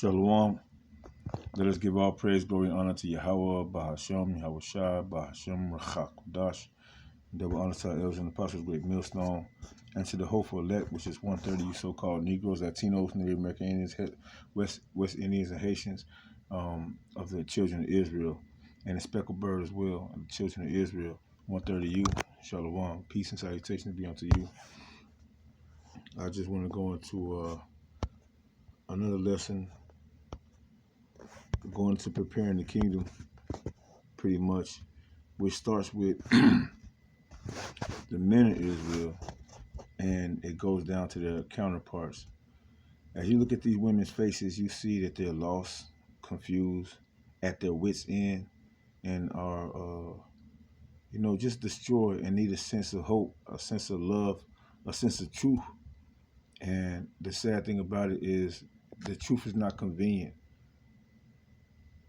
Shalom. Let us give all praise, glory, and honor to Yahweh, Bahashem, Yahweh Shai, Bahashem, Rachak, Dash. Double honor to our elders and apostles, great millstone, and to the hopeful elect, which is 130 you so-called Negroes, Latinos, Native American Indians, West Indians, and Haitians of the children of Israel, and the speckled bird as well, of the children of Israel. 130 you, Shalom. Peace and salutations be unto you. I just want to go into another lesson, going to preparing the kingdom, pretty much, which starts with the men of Israel, and it goes down to their counterparts. As you look at these women's faces, you see that they're lost, confused, at their wits' end, and are, just destroyed and need a sense of hope, a sense of love, a sense of truth. And the sad thing about it is the truth is not convenient.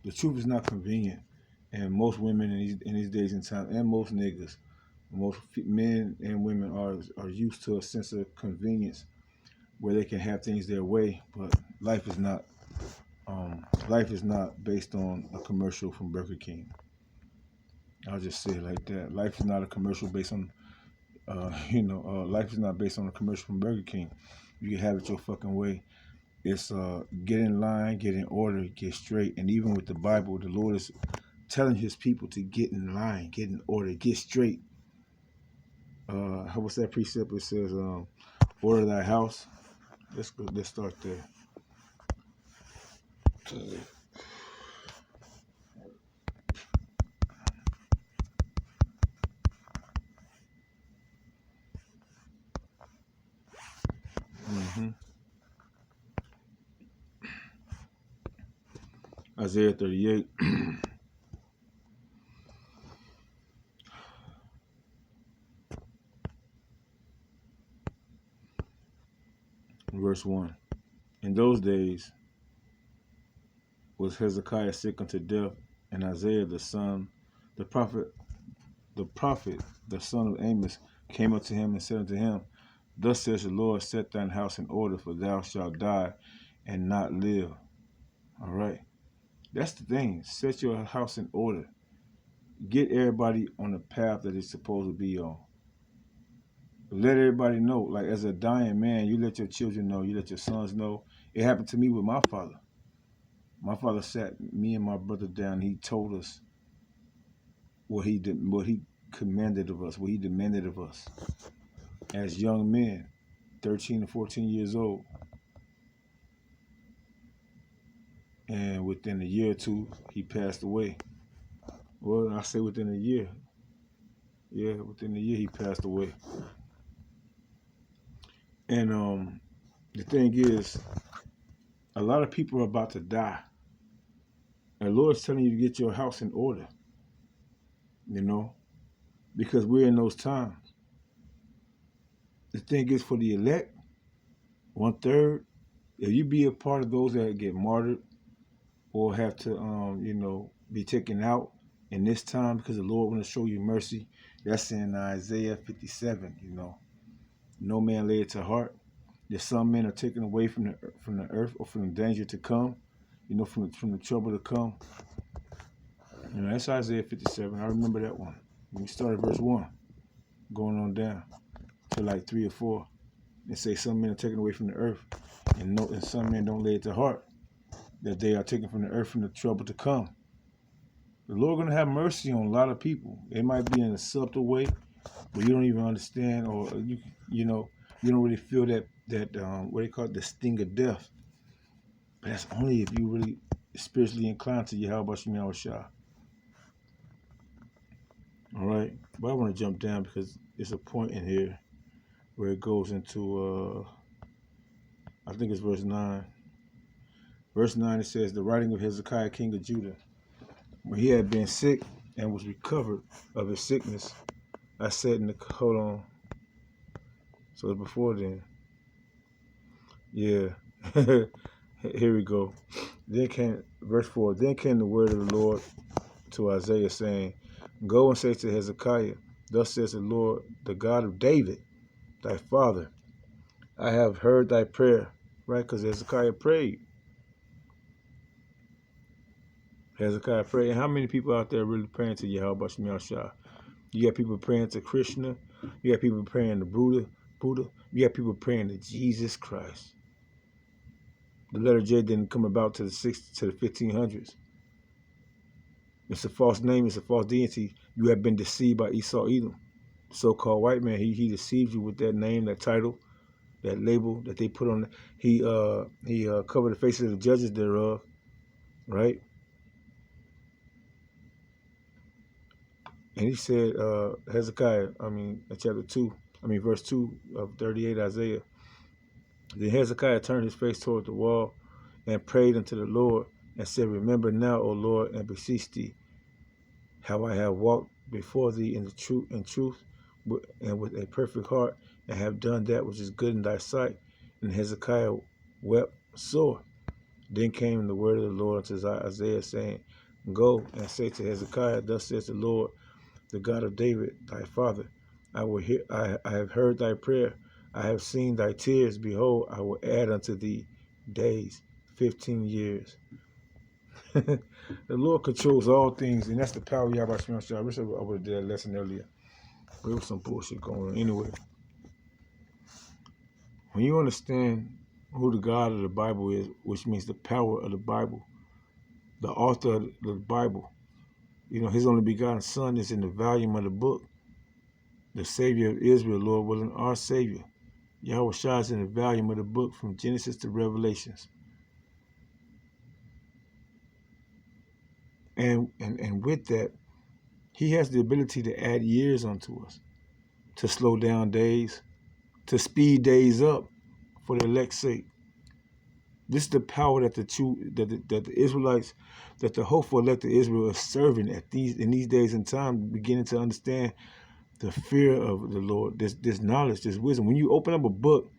The truth is not convenient. And most women in these days and times, and most niggas, most men and women are used to a sense of convenience where they can have things their way, but life is not based on a commercial from Burger King. I'll just say it like that. Life is not a commercial based on life is not based on a commercial from Burger King. You can have it your fucking way. It's get in line, get in order, get straight. And even with the Bible, the Lord is telling his people to get in line, get in order, get straight. What's that precept? It says, order thy house. Let's start there. Isaiah 38. Verse 1. In those days was Hezekiah sick unto death, and Isaiah the prophet, the son of Amos, came up to him and said unto him, Thus says the Lord, set thine house in order, for thou shalt die and not live. All right. That's the thing. Set your house in order. Get everybody on the path that it's supposed to be on. Let everybody know. Like, as a dying man, you let your children know. You let your sons know. It happened to me with my father. My father sat me and my brother down. He told us what he did, what he commanded of us, what he demanded of us as young men, 13 to 14 years old. And within a year or two, he passed away. Well, I say within a year. Yeah, within a year he passed away. And the thing is, a lot of people are about to die. And the Lord's telling you to get your house in order. Because we're in those times. The thing is, for the elect, 1/3, if you be a part of those that get martyred or have to, be taken out in this time because the Lord want to show you mercy, that's in Isaiah 57, No man lay it to heart. That some men are taken away from the earth or from the danger to come, from the trouble to come. That's Isaiah 57. I remember that one. We started verse 1, going on down to like 3 or 4. And say some men are taken away from the earth, and some men don't lay it to heart that they are taken from the earth from the trouble to come. The Lord going to have mercy on a lot of people. It might be in a subtle way, but you don't even understand, or you don't really feel that what they call it, the sting of death. But that's only if you really spiritually inclined to Yahweh Shai Shai. All right, but I want to jump down because there's a point in here where it goes into I think it's verse 9. Verse 9, it says, the writing of Hezekiah, king of Judah, when he had been sick and was recovered of his sickness, I said hold on. So it's before then. Yeah. Here we go. Verse 4, then came the word of the Lord to Isaiah, saying, Go and say to Hezekiah, Thus says the Lord, the God of David, thy father, I have heard thy prayer. Right? Because Hezekiah prayed. Hezekiah prayed. And how many people out there really praying to Yahweh Shema Shah? You got people praying to Krishna. You got people praying to Buddha. You got people praying to Jesus Christ. The letter J didn't come about to the 1500s. It's a false name. It's a false deity. You have been deceived by Esau Edom, the so-called white man. He deceived you with that name, that title, that label that they put on. He covered the faces of the judges thereof, right? And he said, Hezekiah, verse 2 of 38 Isaiah. Then Hezekiah turned his face toward the wall and prayed unto the Lord and said, Remember now, O Lord, and beseech thee, how I have walked before thee in truth and with a perfect heart, and have done that which is good in thy sight. And Hezekiah wept sore. Then came the word of the Lord unto Isaiah, saying, Go and say to Hezekiah, Thus says the Lord, the God of David, thy father, I have heard thy prayer. I have seen thy tears. Behold, I will add unto thee days, 15 years. The Lord controls all things, and that's the power of Yahweh Shema Shah. I wish I would have did that lesson earlier. There was some bullshit going on. Anyway, when you understand who the God of the Bible is, which means the power of the Bible, the author of the Bible, his only begotten Son is in the volume of the book. The Savior of Israel, Lord, wasn't our Savior. Yahweh Shah is in the volume of the book from Genesis to Revelations. And with that, he has the ability to add years unto us, to slow down days, to speed days up for the elect's sake. This is the power that the Israelites, that the hopeful elect of Israel is serving in these days and time, beginning to understand the fear of the Lord, this knowledge, this wisdom. When you open up a book,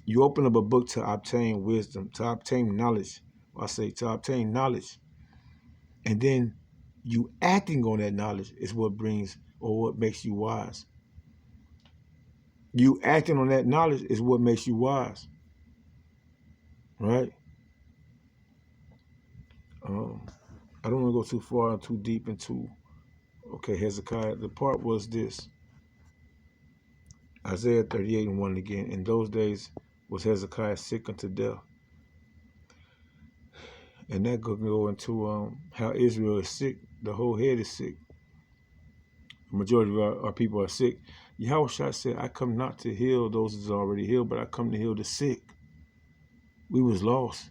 you open up a book to obtain wisdom, to obtain knowledge. To obtain knowledge. And then you acting on that knowledge is what brings or what makes you wise. You acting on that knowledge is what makes you wise. Right? I don't want to go too far, too deep into, Hezekiah. The part was this. Isaiah 38:1 again. In those days was Hezekiah sick unto death. And that could go into how Israel is sick. The whole head is sick. The majority of our people are sick. Yahweh Shah said, I come not to heal those that are already healed, but I come to heal the sick. We was lost.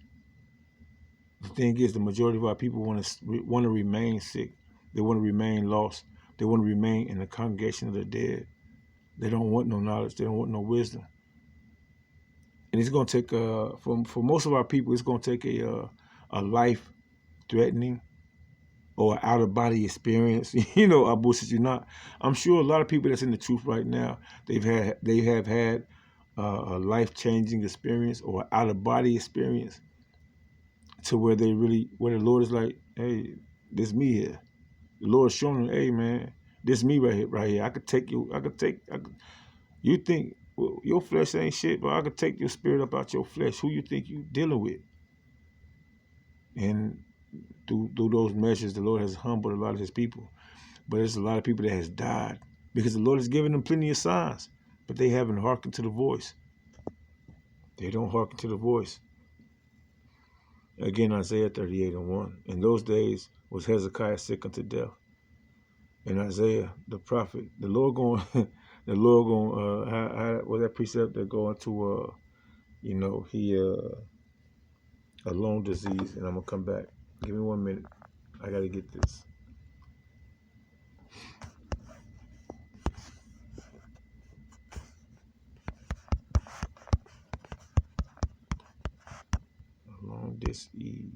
The thing is, the majority of our people want to remain sick. They want to remain lost. They want to remain in the congregation of the dead. They don't want no knowledge. They don't want no wisdom. And it's going to take, for most of our people, it's going to take a life-threatening or out-of-body experience. I bullshit you not. I'm sure a lot of people that's in the truth right now, they have had a life-changing experience or out-of-body experience, to where the Lord is like, hey, this me here. The Lord is showing them, hey man, this me right here. I could take you. You think your flesh ain't shit, but I could take your spirit up out your flesh. Who you think you dealing with? And through those measures, the Lord has humbled a lot of his people. But there's a lot of people that has died because the Lord has given them plenty of signs, but they haven't hearkened to the voice. They don't hearken to the voice. Again, Isaiah 38:1. In those days was Hezekiah sick unto death. And Isaiah, the prophet, the Lord going, how was that precept that go into, a lung disease, and I'm gonna come back. Give me 1 minute. I gotta get this. A lung disease.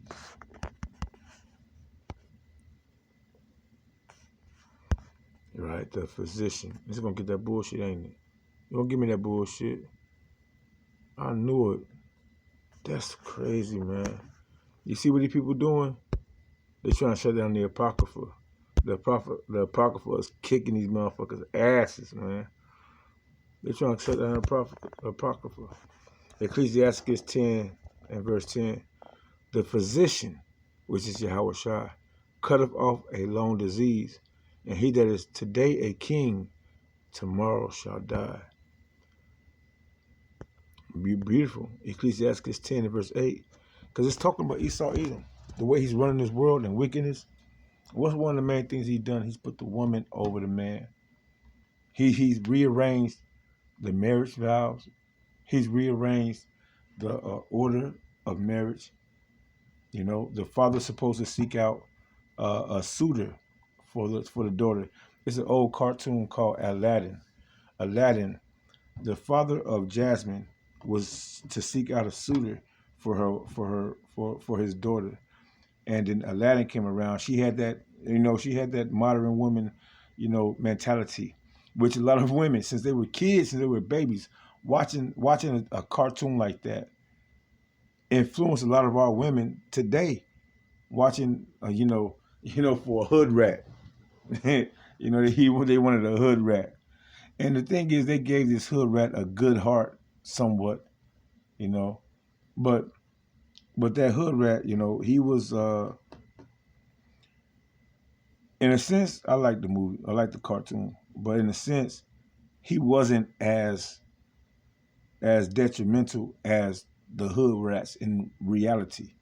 Right, the physician. It's gonna get that bullshit, ain't it? You gonna give me that bullshit? I knew it. That's crazy, man. You see what these people doing? They trying to shut down the Apocrypha. The Apocrypha is kicking these motherfuckers' asses, man. They trying to shut down the Apocrypha. Ecclesiastes 10 and verse 10. The physician, which is Yahweh Shai, cutteth off a long disease, and he that is today a king, tomorrow shall die. Be beautiful. Ecclesiastes 10 and verse 8. Because it's talking about Esau Edom, the way he's running this world and wickedness. What's one of the main things he's done? He's put the woman over the man. He's rearranged the marriage vows. He's rearranged the order of marriage. You know, the father's supposed to seek out a suitor for the daughter. It's an old cartoon called Aladdin. Aladdin, the father of Jasmine, was to seek out a suitor for his daughter. And then Aladdin came around. She had that modern woman, mentality, which a lot of women, since they were kids, since they were babies, watching a cartoon like that, influenced a lot of our women today, watching, for a hood rat. They wanted a hood rat. And the thing is, they gave this hood rat a good heart, somewhat, but that hood rat, he was, in a sense, I like the movie, I like the cartoon, but in a sense, he wasn't as detrimental as the hood rats in reality.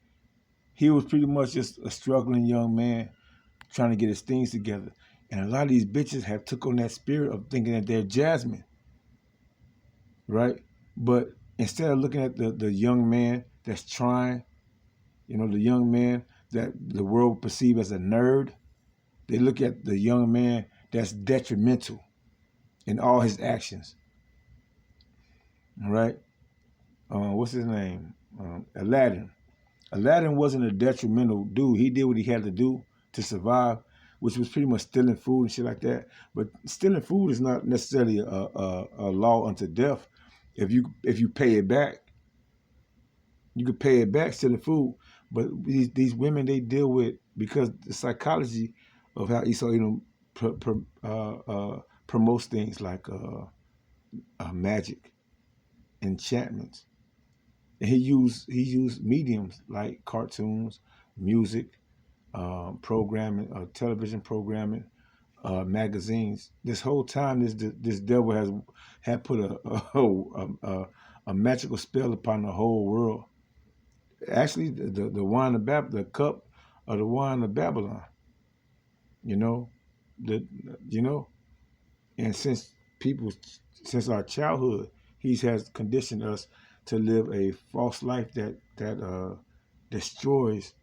He was pretty much just a struggling young man trying to get his things together. And a lot of these bitches have took on that spirit of thinking that they're Jasmine, right? But instead of looking at the young man that's trying, the young man that the world perceives as a nerd, they look at the young man that's detrimental in all his actions, all right? What's his name? Aladdin. Aladdin wasn't a detrimental dude. He did what he had to do to survive, which was pretty much stealing food and shit like that. But stealing food is not necessarily a law unto death. If you pay it back, you could pay it back stealing food. But these women, they deal with, because the psychology of how Esau promotes things like magic, enchantments. And he used mediums like cartoons, music, programming, television programming, magazines. This whole time, this devil had put a magical spell upon the whole world. Actually, the wine of the cup of the wine of Babylon. And since our childhood, he has conditioned us to live a false life that destroys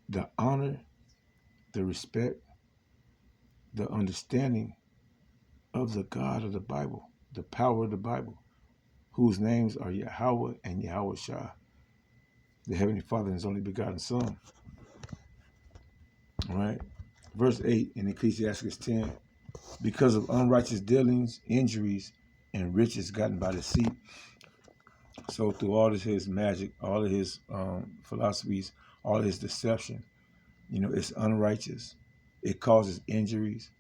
the honor, the respect, the understanding of the God of the Bible, the power of the Bible, whose names are Yahweh and Yahweh Shah, the Heavenly Father and His only begotten Son. All right. Verse 8 in Ecclesiastes 10, because of unrighteous dealings, injuries, and riches gotten by deceit. So through all of his magic, all of his philosophies, all of his deception, it's unrighteous. It causes injuries,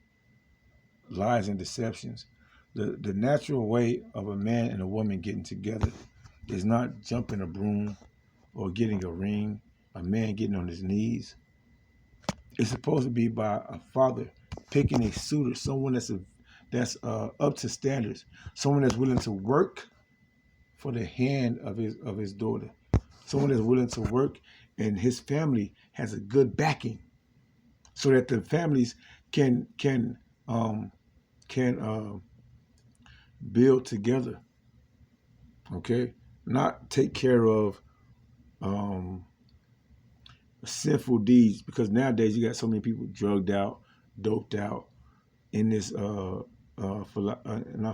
lies, and deceptions. The natural way of a man and a woman getting together is not jumping a broom or getting a ring, a man getting on his knees. It's supposed to be by a father picking a suitor, someone that's up to standards, someone that's willing to work for the hand of his daughter, someone that's willing to work, and his family has a good backing, so that the families can build together. Okay, not take care of sinful deeds, because nowadays you got so many people drugged out, doped out in this not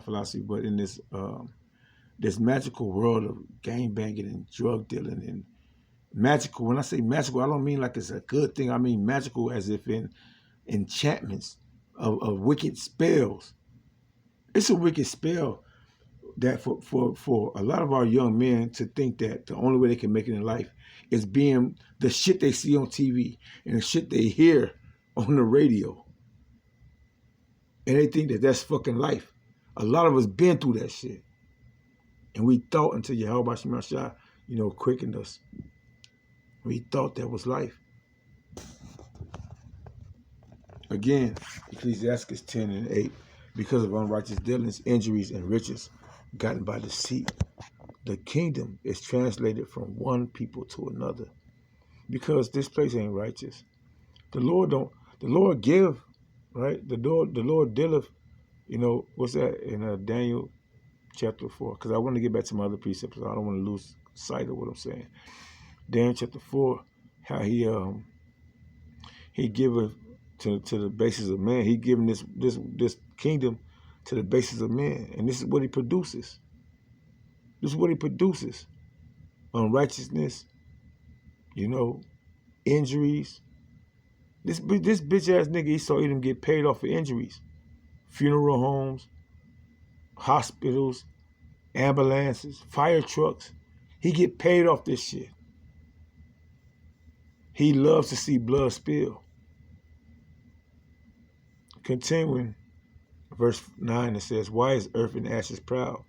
philosophy, but in this magical world of gang banging and drug dealing. And magical, when I say magical, I don't mean like it's a good thing. I mean magical as if in enchantments of wicked spells. It's a wicked spell that for a lot of our young men to think that the only way they can make it in life is being the shit they see on TV and the shit they hear on the radio. And they think that that's fucking life. A lot of us been through that shit. And we thought until Yahweh Shemashah, quickened us. We thought that was life. Again, Ecclesiastes 10 and 8. Because of unrighteous dealings, injuries, and riches gotten by deceit, the kingdom is translated from one people to another. Because this place ain't righteous. The Lord give, right? The Lord dealeth, what's that in Daniel chapter 4? Because I want to get back to my other precepts. So I don't want to lose sight of what I'm saying. Daniel chapter 4, how he giveth to the basis of man. He given this kingdom to the basis of man. And this is what he produces. This is what he produces. Unrighteousness, injuries. This bitch ass nigga Esau Edom get paid off for injuries. Funeral homes, hospitals, ambulances, fire trucks. He get paid off this shit. He loves to see blood spill. Continuing, verse 9, it says, why is earth and ashes proud?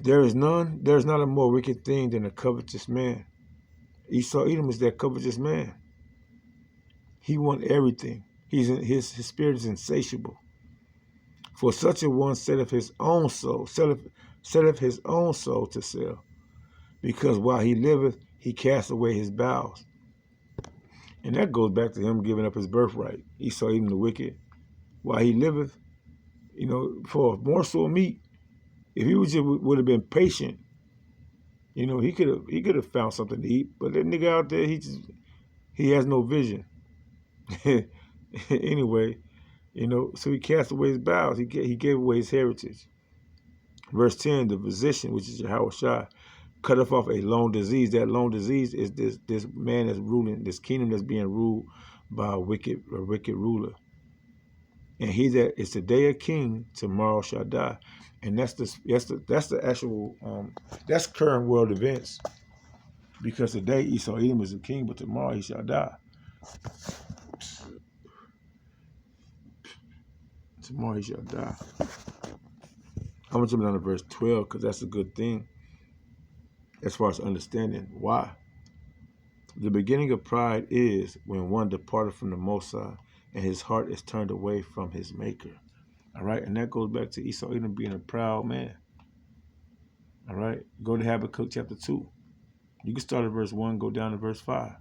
There is not a more wicked thing than a covetous man. Esau Edom is that covetous man. He wants everything. His spirit is insatiable. For such a one setteth his own soul to sell, because while he liveth, he casts away his bowels. And that goes back to him giving up his birthright. Esau Edom the wicked. While he liveth, for a morsel of meat, if he would have been patient, he could have found something to eat. But that nigga out there, he has no vision. Anyway, so he cast away his bowels. He gave away his heritage. Verse 10, the physician, which is Yahushua, cutteth off a long disease. That long disease is this man that's ruling, this kingdom that's being ruled by a wicked ruler. And he that is today a king, tomorrow shall die. And that's the actual that's current world events. Because today Esau Edom is a king, but tomorrow he shall die. Tomorrow he shall die. I'm going to jump down to verse 12 because that's a good thing as far as understanding why. The beginning of pride is when one departed from the Most High and his heart is turned away from his maker. All right, and that goes back to Esau Edom being a proud man. All right, go to Habakkuk chapter 2. You can start at verse 1, go down to verse 5.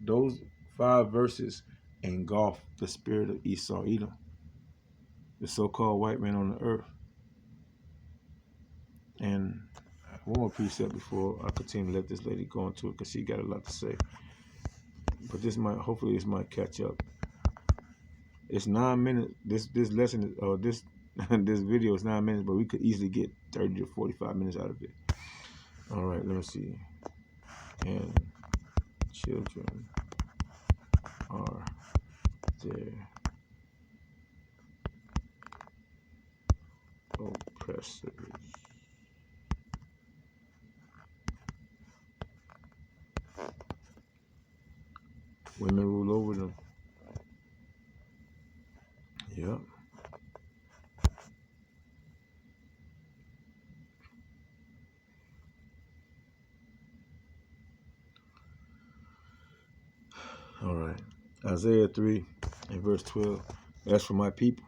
Those 5 verses engulf the spirit of Esau Edom, the so-called white man on the earth. And one more precept before I continue to let this lady go into it, because she got a lot to say. But hopefully this might catch up. It's 9 minutes. This lesson or this this video is 9 minutes, but we could easily get 30 to 45 minutes out of it. All right, let me see. And children are their oppressors. Women rule over them. Yep. All right. Isaiah 3 and verse 12. As for my people,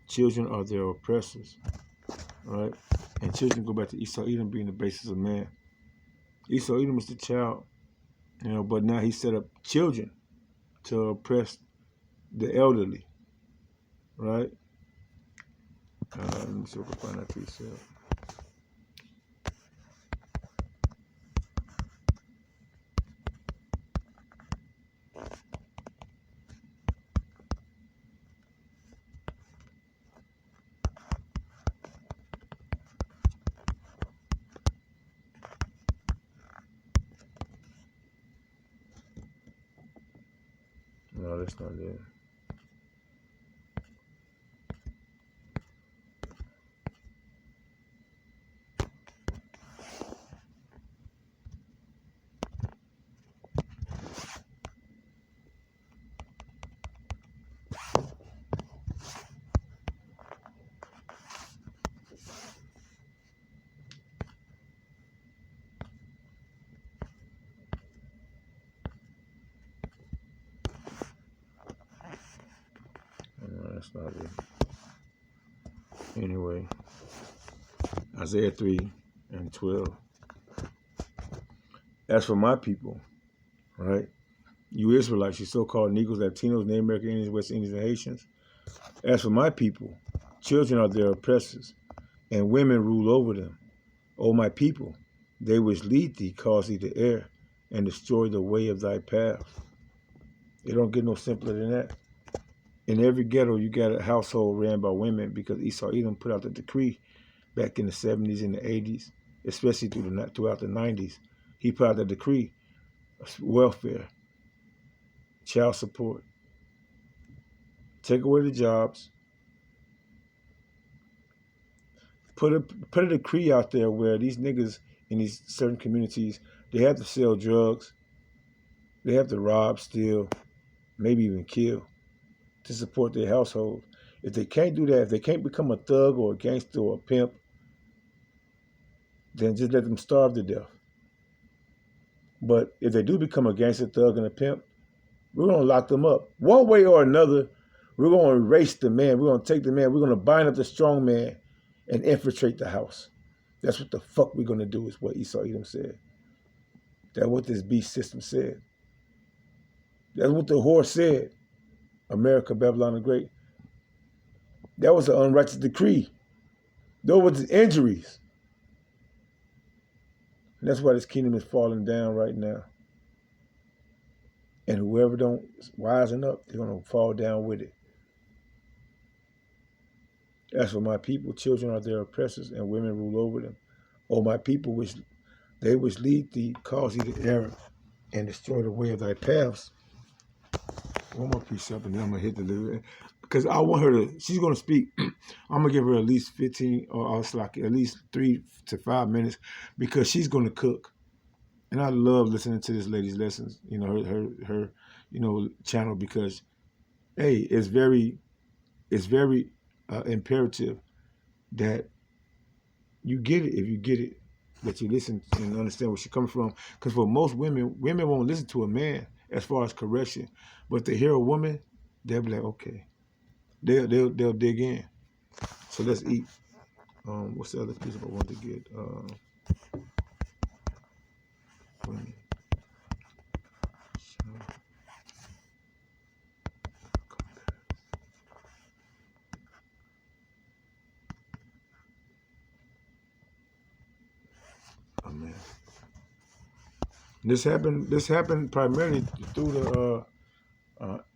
children are their oppressors. All right. And children go back to Esau Edom being the basis of man. Esau Edom was the child, but now he set up children to oppress the elderly. Right? Let me see if I can find that precept. No, that's not it. that's not it. Anyway, Isaiah 3:12. As for my people, right? You Israelites, you so-called Negroes, Latinos, Native American Indians, West Indians, and Haitians. As for my people, children are their oppressors, and women rule over them. O my people, they which lead thee cause thee to err, and destroy the way of thy path. It don't get no simpler than that. In every ghetto, you got a household ran by women because Esau Edom put out the decree back in the 70s and the 80s, especially throughout the 90s. He put out the decree, welfare, child support, take away the jobs, put a decree out there where these niggas in these certain communities, they have to sell drugs, they have to rob, steal, maybe even kill to support their household. If they can't do that, if they can't become a thug or a gangster or a pimp, then just let them starve to death. But if they do become a gangster, thug, and a pimp, we're going to lock them up. One way or another, we're going to erase the man. We're going to take the man. We're going to bind up the strong man and infiltrate the house. That's what the fuck we're going to do, is what Esau Edom said. That's what this beast system said. That's what the whore said. America, Babylon the Great. That was an unrighteous decree. Those were the injuries. And that's why this kingdom is falling down right now. And whoever don't wisen up, they're going to fall down with it. As for my people, children are their oppressors, and women rule over them. O my people, which lead thee, cause thee to err, and destroy the way of thy paths. One more precept, and then I'm going to hit the, because I want her to, she's going to speak. I'm going to give her at least 15, or like at least 3 to 5 minutes, because she's going to cook. And I love listening to this lady's lessons, you know, her channel, because, hey, it's very imperative that you get it. If you get it, that you listen and understand where she's coming from. Because for most women won't listen to a man as far as correction, but they hear a woman, they'll be like, okay, they'll dig in. So let's eat. What's the other piece I want to get? Oh man, this happened primarily through the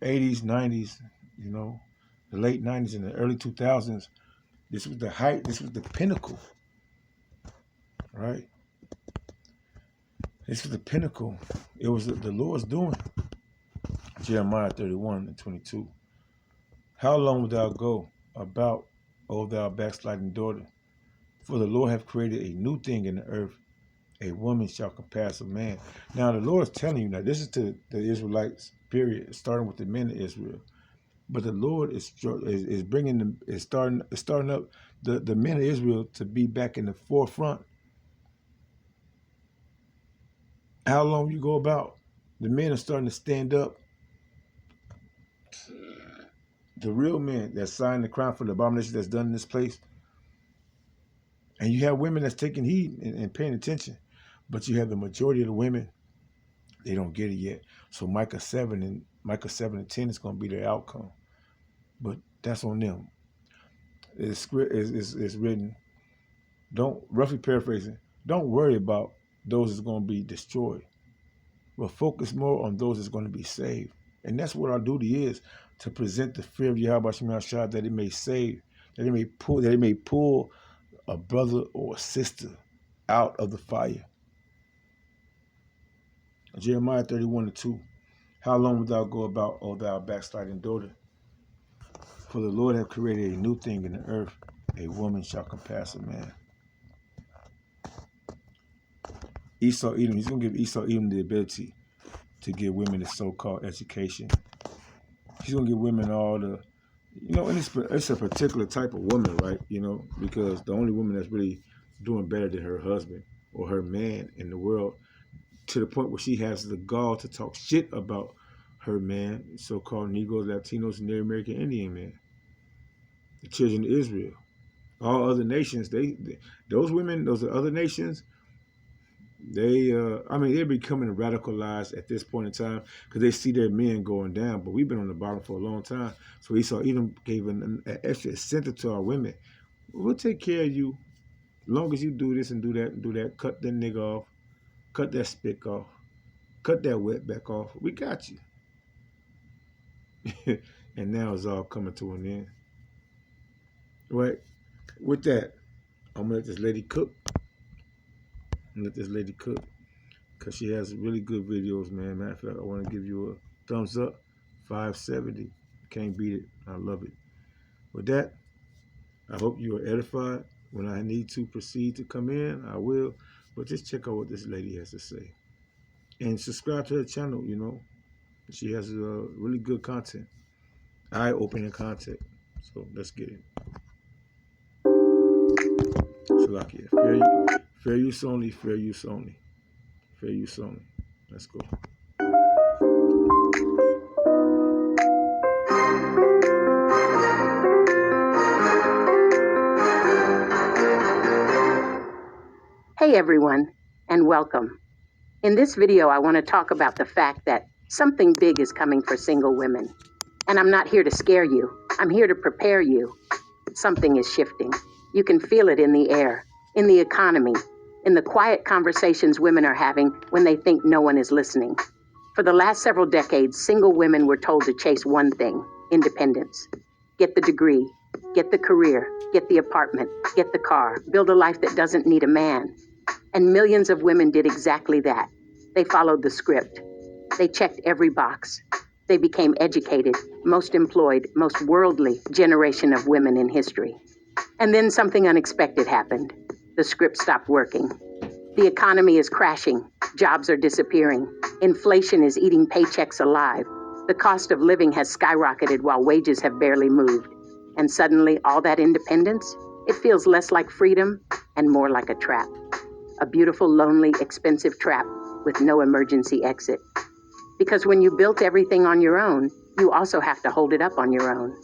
80s, 90s, you know, the late 90s and the early 2000s. This was the height. This was the pinnacle, right? This was the pinnacle. It was the Lord's doing. Jeremiah 31:22. How long wilt thou go about, O thou backsliding daughter? For the Lord hath created a new thing in the earth. A woman shall compass a man. Now the Lord is telling you, now this is to the Israelites, period, starting with the men of Israel. But the Lord is bringing them, is starting up the men of Israel to be back in the forefront. How long you go about? The men are starting to stand up. The real men that signed the crown for the abomination that's done in this place. And you have women that's taking heed and paying attention. But you have the majority of the women, they don't get it yet. So Micah 7 and 10 is going to be their outcome. But that's on them. It's written, roughly paraphrasing, don't worry about those that's going to be destroyed, but focus more on those that's going to be saved. And that's what our duty is, to present the fear of Yahweh Shema Shah, that it may save, that it may pull a brother or a sister out of the fire. Jeremiah 31:2. How long wilt thou go about, O thou backsliding daughter? For the Lord hath created a new thing in the earth. A woman shall compass a man. Esau Edom, he's going to give Esau Edom the ability to give women the so-called education. He's going to give women all the, and it's a particular type of woman, right? Because the only woman that's really doing better than her husband or her man in the world, to the point where she has the gall to talk shit about her man, so-called Negroes, Latinos, and Native American Indian man. the children of Israel. All other nations, those women, those other nations, they're becoming radicalized at this point in time because they see their men going down. But we've been on the bottom for a long time. So Esau even gave an extra incentive to our women. We'll take care of you as long as you do this and do that and do that. Cut that nigga off. Cut that spick off. Cut that wetback off. We got you. And now it's all coming to an end. Right? With that, I'm going to let this lady cook. Because she has really good videos, man. Matter of fact, I want to give you a thumbs up. 570. Can't beat it. I love it. With that, I hope you are edified. When I need to proceed to come in, I will. But just check out what this lady has to say. And subscribe to her channel, you know. She has really good content. Eye-opening content. So let's get it. Salakia. Fair use only, fair use only. Fair use only. Let's go. Hey everyone, and welcome. In this video, I want to talk about the fact that something big is coming for single women. And I'm not here to scare you. I'm here to prepare you. Something is shifting. You can feel it in the air, in the economy, in the quiet conversations women are having when they think no one is listening. For the last several decades, single women were told to chase one thing: independence. Get the degree, get the career, get the apartment, get the car, build a life that doesn't need a man. And millions of women did exactly that. They followed the script. They checked every box. They became educated, most employed, most worldly generation of women in history. And then something unexpected happened. The script stopped working. The economy is crashing. Jobs are disappearing. Inflation is eating paychecks alive. The cost of living has skyrocketed while wages have barely moved. And suddenly, all that independence, it feels less like freedom and more like a trap. A beautiful, lonely, expensive trap with no emergency exit. Because when you built everything on your own, you also have to hold it up on your own.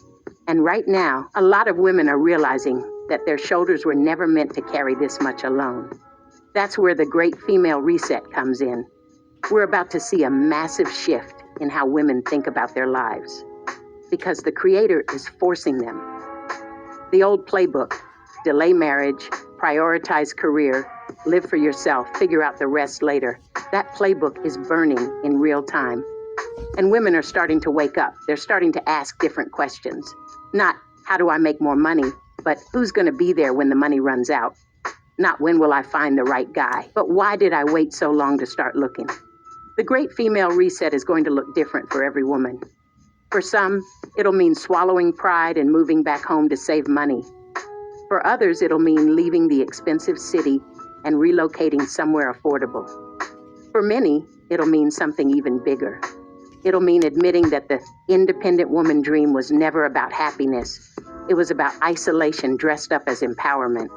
And right now, a lot of women are realizing that their shoulders were never meant to carry this much alone. That's where the great female reset comes in. We're about to see a massive shift in how women think about their lives. Because the Creator is forcing them. The old playbook: delay marriage, prioritize career, live for yourself, figure out the rest later. That playbook is burning in real time. And women are starting to wake up. They're starting to ask different questions. Not, how do I make more money? But who's going to be there when the money runs out? Not, when will I find the right guy? But why did I wait so long to start looking? The great female reset is going to look different for every woman. For some, it'll mean swallowing pride and moving back home to save money. For others, it'll mean leaving the expensive city and relocating somewhere affordable. For many, it'll mean something even bigger. It'll mean admitting that the independent woman dream was never about happiness. It was about isolation dressed up as empowerment.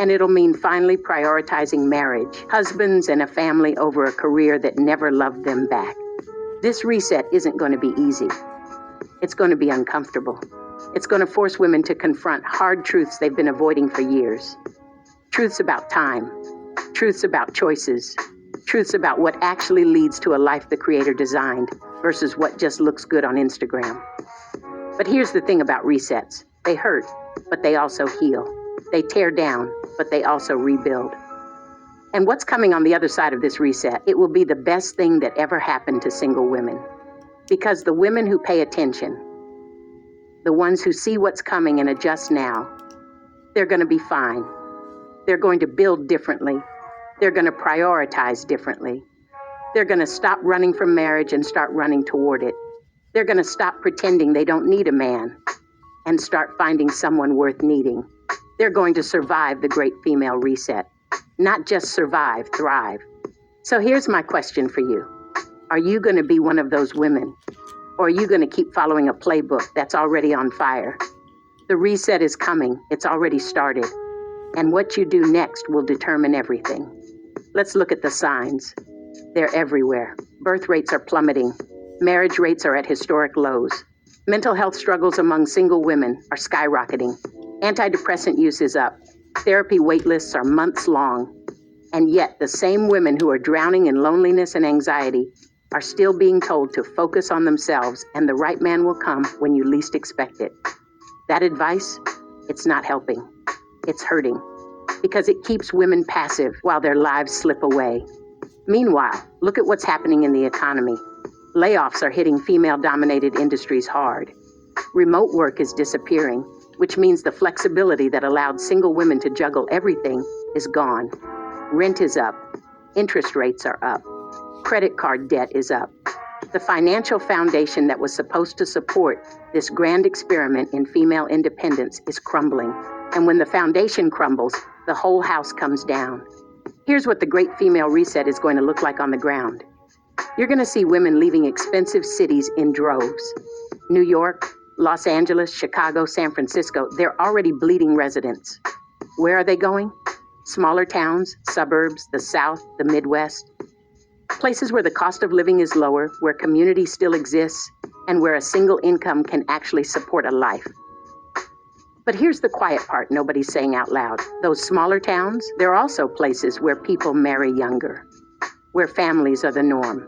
And it'll mean finally prioritizing marriage, husbands, and a family over a career that never loved them back. This reset isn't going to be easy. It's going to be uncomfortable. It's going to force women to confront hard truths they've been avoiding for years. Truths about time. Truths about choices. Truths about what actually leads to a life the Creator designed versus what just looks good on Instagram. But here's the thing about resets. They hurt, but they also heal. They tear down, but they also rebuild. And what's coming on the other side of this reset? It will be the best thing that ever happened to single women. Because the women who pay attention, the ones who see what's coming and adjust now, they're going to be fine. They're going to build differently. They're going to prioritize differently. They're going to stop running from marriage and start running toward it. They're going to stop pretending they don't need a man and start finding someone worth needing. They're going to survive the great female reset. Not just survive, thrive. So here's my question for you. Are you going to be one of those women? Or are you going to keep following a playbook that's already on fire? The reset is coming. It's already started. And what you do next will determine everything. Let's look at the signs. They're everywhere. Birth rates are plummeting. Marriage rates are at historic lows. Mental health struggles among single women are skyrocketing. Antidepressant use is up. Therapy wait lists are months long. And yet, the same women who are drowning in loneliness and anxiety are still being told to focus on themselves and the right man will come when you least expect it. That advice, it's not helping. It's hurting because it keeps women passive while their lives slip away. Meanwhile, look at what's happening in the economy. Layoffs are hitting female-dominated industries hard. Remote work is disappearing, which means the flexibility that allowed single women to juggle everything is gone. Rent is up. Interest rates are up. Credit card debt is up. The financial foundation that was supposed to support this grand experiment in female independence is crumbling. And when the foundation crumbles, the whole house comes down. Here's what the Great Female Reset is going to look like on the ground. You're going to see women leaving expensive cities in droves. New York, Los Angeles, Chicago, San Francisco, they're already bleeding residents. Where are they going? Smaller towns, suburbs, the South, the Midwest. Places where the cost of living is lower, where community still exists, and where a single income can actually support a life. But here's the quiet part nobody's saying out loud. Those smaller towns, they're also places where people marry younger, where families are the norm,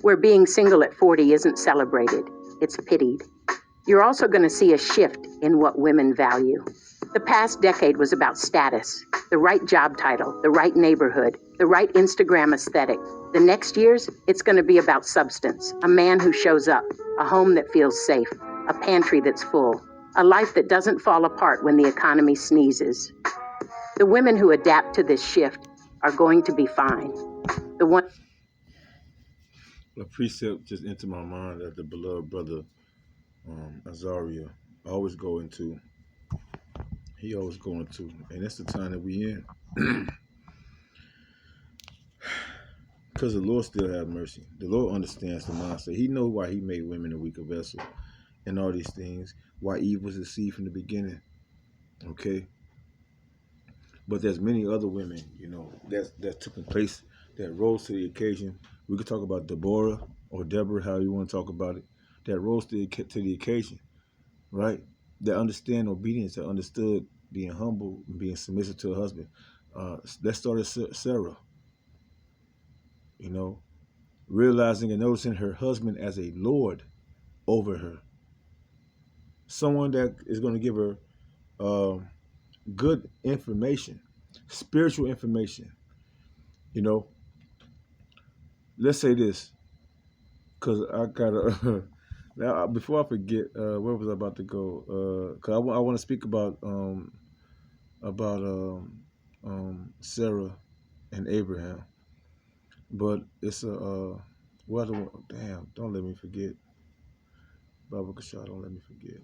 where being single at 40 isn't celebrated, it's pitied. You're also going to see a shift in what women value. The past decade was about status, the right job title, the right neighborhood, the right Instagram aesthetic. The next years, it's going to be about substance, a man who shows up, a home that feels safe, a pantry that's full, a life that doesn't fall apart when the economy sneezes. The women who adapt to this shift are going to be fine. A precept just entered my mind that the beloved brother Azaria always go into. He always go into, and that's the time that we in. Because the Lord still have mercy. The Lord understands the mindset. He knows why he made women a weaker vessel and all these things. Why Eve was deceived from the beginning. Okay? But there's many other women, that took place, that rose to the occasion. We could talk about Deborah or Deborah, how you want to talk about it. That rose to the occasion, right? That understand obedience, that understood being humble and being submissive to her husband. That started Sarah. Realizing and noticing her husband as a Lord over her. Someone that is going to give her good information, spiritual information. Let's say this, because I gotta, now before I forget, where was I about to go? Because I want to speak about Sarah and Abraham. But it's don't let me forget. Baba Kashah, don't let me forget.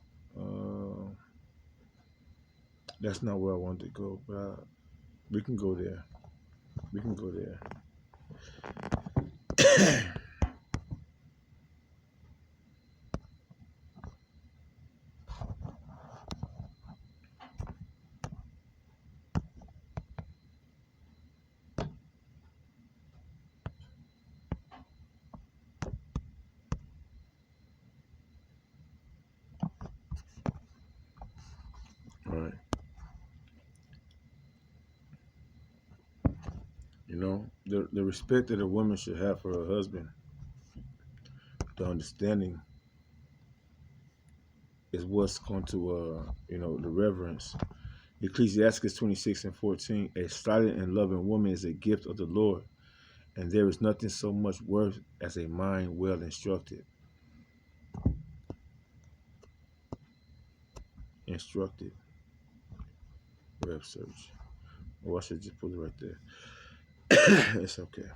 That's not where I wanted to go, but we can go there. All right. The respect that a woman should have for her husband, the understanding is what's going to, the reverence. Ecclesiastes 26:14, a silent and loving woman is a gift of the Lord, and there is nothing so much worth as a mind well instructed. Web search. Oh, I should just put it right there. It's okay.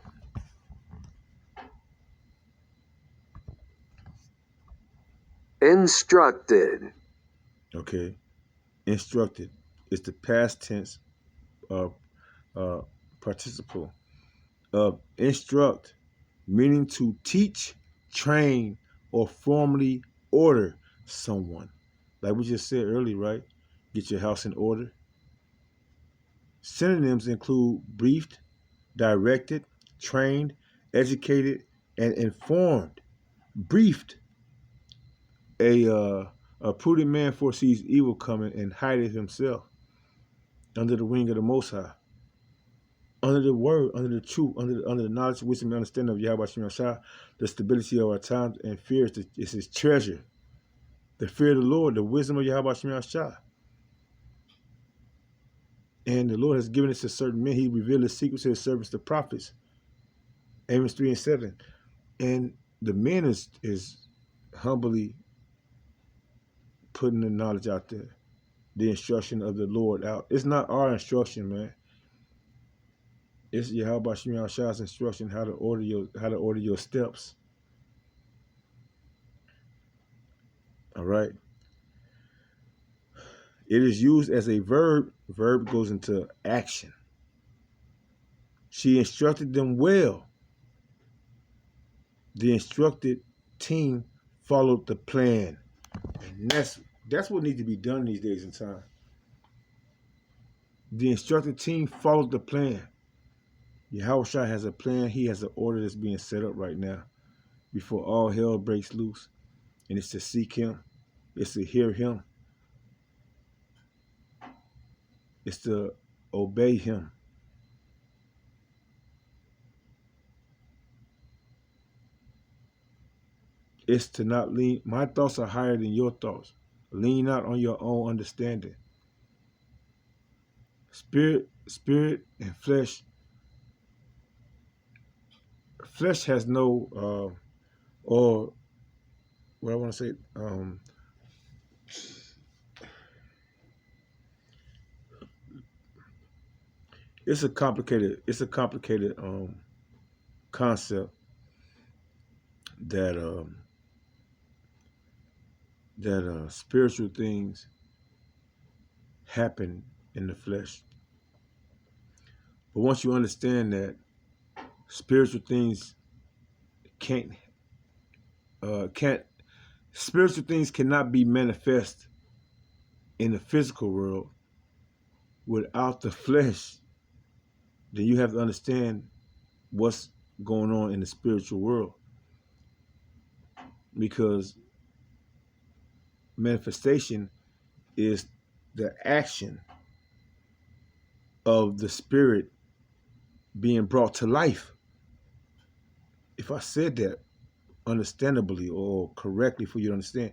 Instructed. Okay. Instructed is the past tense participle of instruct, meaning to teach, train, or formally order someone. Like we just said earlier, right? Get your house in order. Synonyms include briefed, directed, trained, educated, and informed. Briefed. A prudent man foresees evil coming and hideth himself under the wing of the Most High, under the word, under the truth, under the knowledge, wisdom, and understanding of Yahweh Shem Yahshua. The stability of our times and fear is his treasure. The fear of the Lord, the wisdom of Yahweh Shem Yahshua. And the Lord has given it to certain men. He revealed his secrets to his servants, the prophets. Amos 3:7. And the men is humbly putting the knowledge out there, the instruction of the Lord out. It's not our instruction, man. It's Yahweh Shem Yahshua's instruction how to order your steps. All right. It is used as a verb. Verb goes into action. She instructed them well. The instructed team followed the plan. And that's what needs to be done these days and time. The instructed team followed the plan. Yahushua has a plan. He has an order that's being set up right now before all hell breaks loose. And it's to seek him. It's to hear him. It's to obey him. It's to not lean. My thoughts are higher than your thoughts. Lean not on your own understanding. Spirit and flesh. Flesh has no, or what I want to say, it's a complicated concept that spiritual things happen in the flesh. But once you understand that spiritual things spiritual things cannot be manifest in the physical world without the flesh, then you have to understand what's going on in the spiritual world. Because manifestation is the action of the spirit being brought to life. If I said that understandably or correctly for you to understand,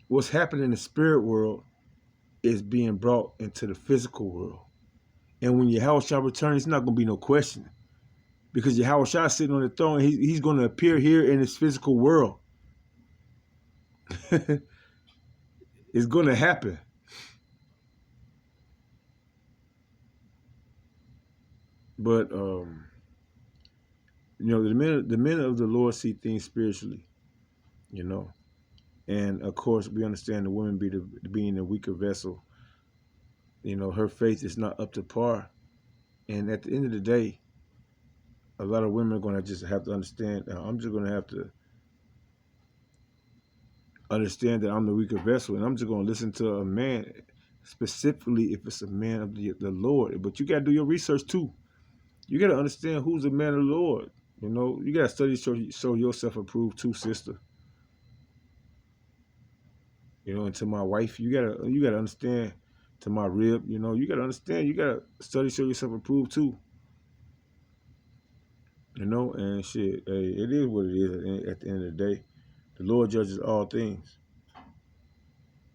what's happening in the spirit world is being brought into the physical world. And when Yahushua returns, it's not going to be no question. Because Yahushua is sitting on the throne, he's going to appear here in this physical world. It's going to happen. But the men of the Lord see things spiritually, and of course we understand the woman being the weaker vessel. Her faith is not up to par, and at the end of the day, a lot of women are going to just have to understand. I'm just going to have to understand that I'm the weaker vessel, and I'm just going to listen to a man, specifically if it's a man of the Lord. But you got to do your research too. You got to understand who's a man of the Lord. You got to study, show yourself approved too, sister. And to my wife, you got to understand. To my rib, you got to understand. You got to study, show yourself approved too. And shit, hey, it is what it is at the end of the day. The Lord judges all things.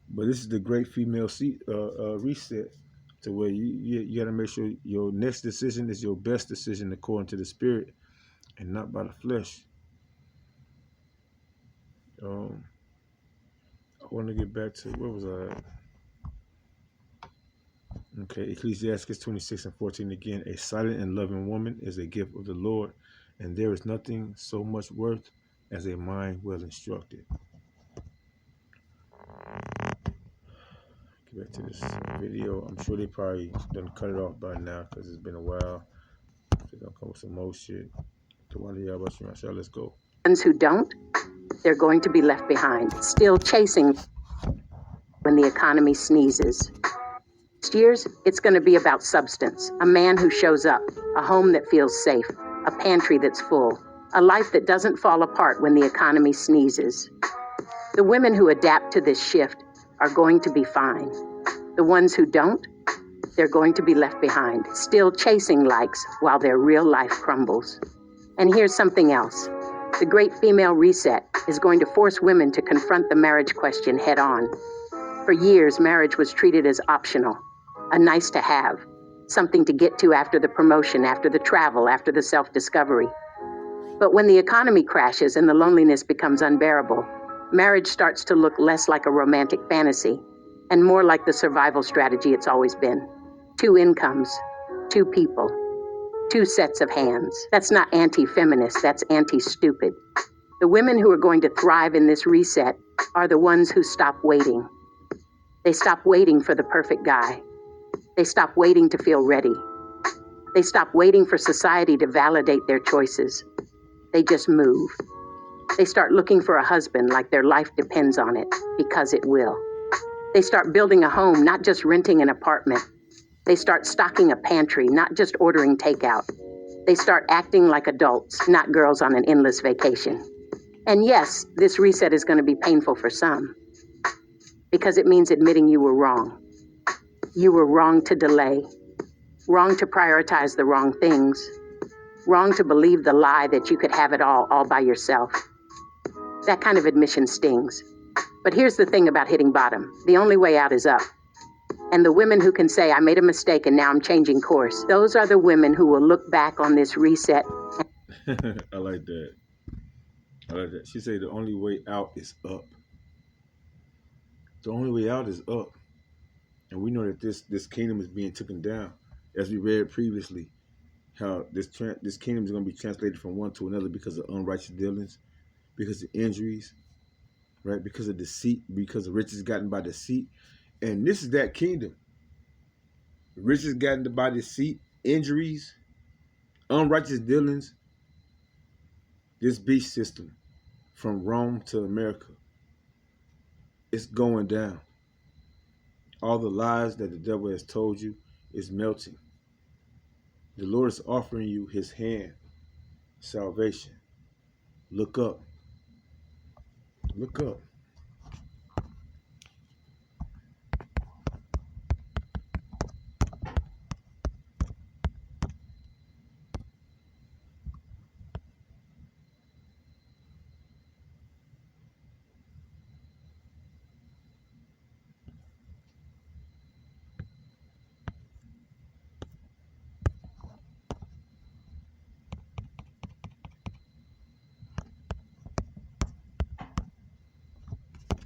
But this is the great female reset, to where you got to make sure your next decision is your best decision according to the spirit and not by the flesh. I want to get back to, where was I at? Okay, Ecclesiastes 26:14 again. A silent and loving woman is a gift of the Lord, and there is nothing so much worth as a mind well instructed. Get back to this video. I'm sure they probably done cut it off by now because it's been a while. They're going to come with some more shit. Let's go. Ones who don't, they're going to be left behind, still chasing when the economy sneezes. Next year's, it's going to be about substance, a man who shows up, a home that feels safe, a pantry that's full, a life that doesn't fall apart when the economy sneezes. The women who adapt to this shift are going to be fine. The ones who don't, they're going to be left behind, still chasing likes while their real life crumbles. And here's something else. The Great Female Reset is going to force women to confront the marriage question head on. For years, marriage was treated as optional, a nice to have, something to get to after the promotion, after the travel, after the self-discovery. But when the economy crashes and the loneliness becomes unbearable, marriage starts to look less like a romantic fantasy and more like the survival strategy it's always been. 2 incomes, 2 people, 2 sets of hands. That's not anti-feminist, that's anti-stupid. The women who are going to thrive in this reset are the ones who stop waiting. They stop waiting for the perfect guy. They stop waiting to feel ready. They stop waiting for society to validate their choices. They just move. They start looking for a husband like their life depends on it, because it will. They start building a home, not just renting an apartment. They start stocking a pantry, not just ordering takeout. They start acting like adults, not girls on an endless vacation. And yes, this reset is going to be painful for some, because it means admitting you were wrong. You were wrong to delay, wrong to prioritize the wrong things, wrong to believe the lie that you could have it all by yourself. That kind of admission stings. But here's the thing about hitting bottom. The only way out is up. And the women who can say, I made a mistake and now I'm changing course, those are the women who will look back on this reset. I like that. I like that. She said the only way out is up. The only way out is up. And we know that this kingdom is being taken down. As we read previously, how this kingdom is going to be translated from one to another because of unrighteous dealings, because of injuries, right? Because of deceit, because of riches gotten by deceit. And this is that kingdom. Riches gotten by deceit, injuries, unrighteous dealings. This beast system from Rome to America, it's going down. All the lies that the devil has told you is melting. The Lord is offering you his hand, salvation. Look up. Look up.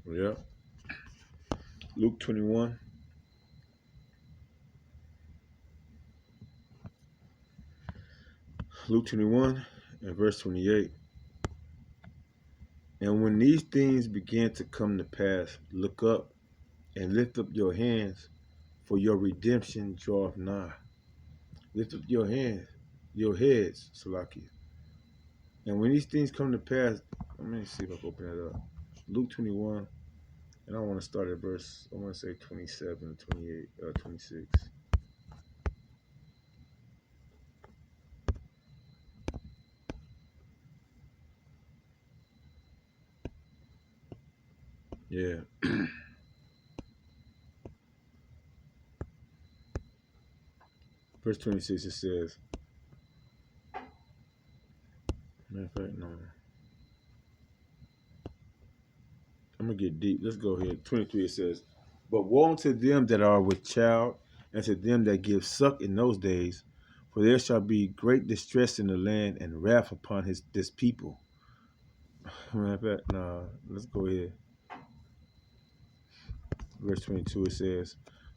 Yeah. Luke 21. Luke 21 and verse 28. And when these things begin to come to pass, look up and lift up your hands, for your redemption draweth nigh. Lift up your hands, your heads, Salakia. And when these things come to pass, let me see if I can open it up. Luke 21, and I want to start at verse, I want to say 27, 28, 26. Yeah. Verse 26, it says, matter of fact, no. I'm going to get deep. Let's go ahead. 23, it says, but woe unto them that are with child, and to them that give suck in those days, for there shall be great distress in the land, and wrath upon this people. Matter of fact, no, let's go ahead. Verse 22, it says,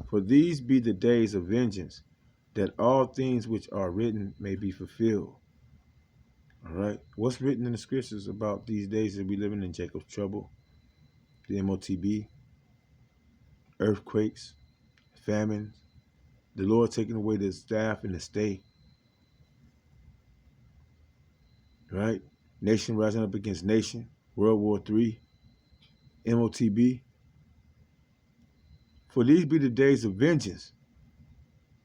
for these be the days of vengeance, that all things which are written may be fulfilled. All right. What's written in the scriptures about these days that we living in? Jacob's trouble, the MOTB, earthquakes, famines, the Lord taking away the staff and the stay. Right? Nation rising up against nation, World War III, MOTB. For these be the days of vengeance,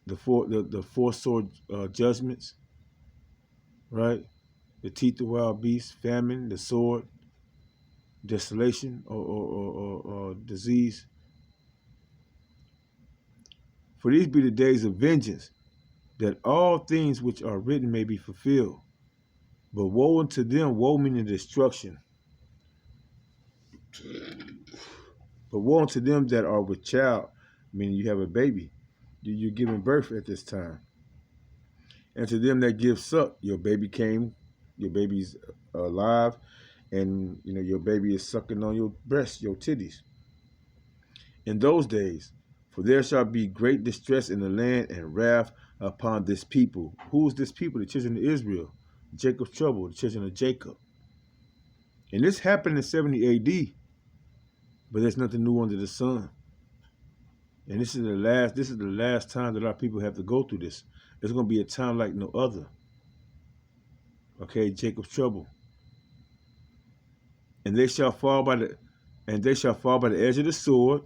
the four sword judgments, right? The teeth of wild beasts, famine, the sword, desolation or disease. For these be the days of vengeance, that all things which are written may be fulfilled. But woe unto them, woe meaning destruction. But woe unto them that are with child, meaning you have a baby. You're giving birth at this time. And to them that give suck, your baby's alive, and your baby is sucking on your breast, your titties. In those days, for there shall be great distress in the land and wrath upon this people. Who is this people? The children of Israel. Jacob's trouble, the children of Jacob. And this happened in 70 AD, but there's nothing new under the sun. And this is the last time that our people have to go through this. It's going to be a time like no other. Okay, Jacob's trouble. And they shall fall by the edge of the sword,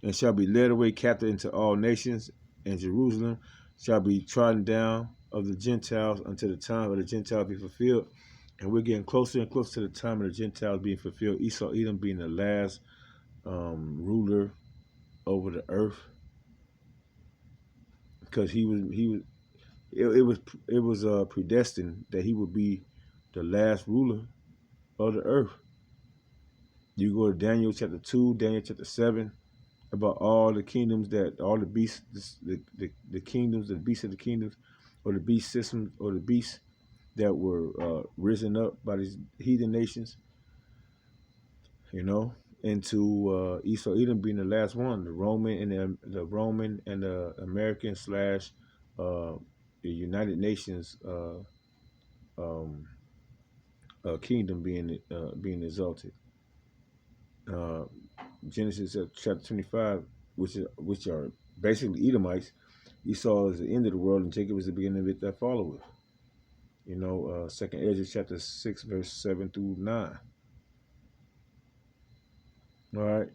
and shall be led away captive into all nations, and Jerusalem shall be trodden down of the Gentiles until the time of the Gentiles be fulfilled. And we're getting closer and closer to the time of the Gentiles being fulfilled. Esau, Edom being the last ruler over the earth, because it was predestined that he would be the last ruler of the earth. You go to Daniel chapter 2, Daniel chapter 7, about all the kingdoms all the beasts, the kingdoms, the beasts of the kingdoms, or the beast systems, or the beasts that were risen up by these heathen nations, into Esau, Edom being the last one, the Roman and the American / the United Nations kingdom being exalted. Genesis chapter 25, which are basically Edomites. Esau is the end of the world, and Jacob is the beginning of it that followeth. Second Ezra chapter 6, verse 7 through 9. All right.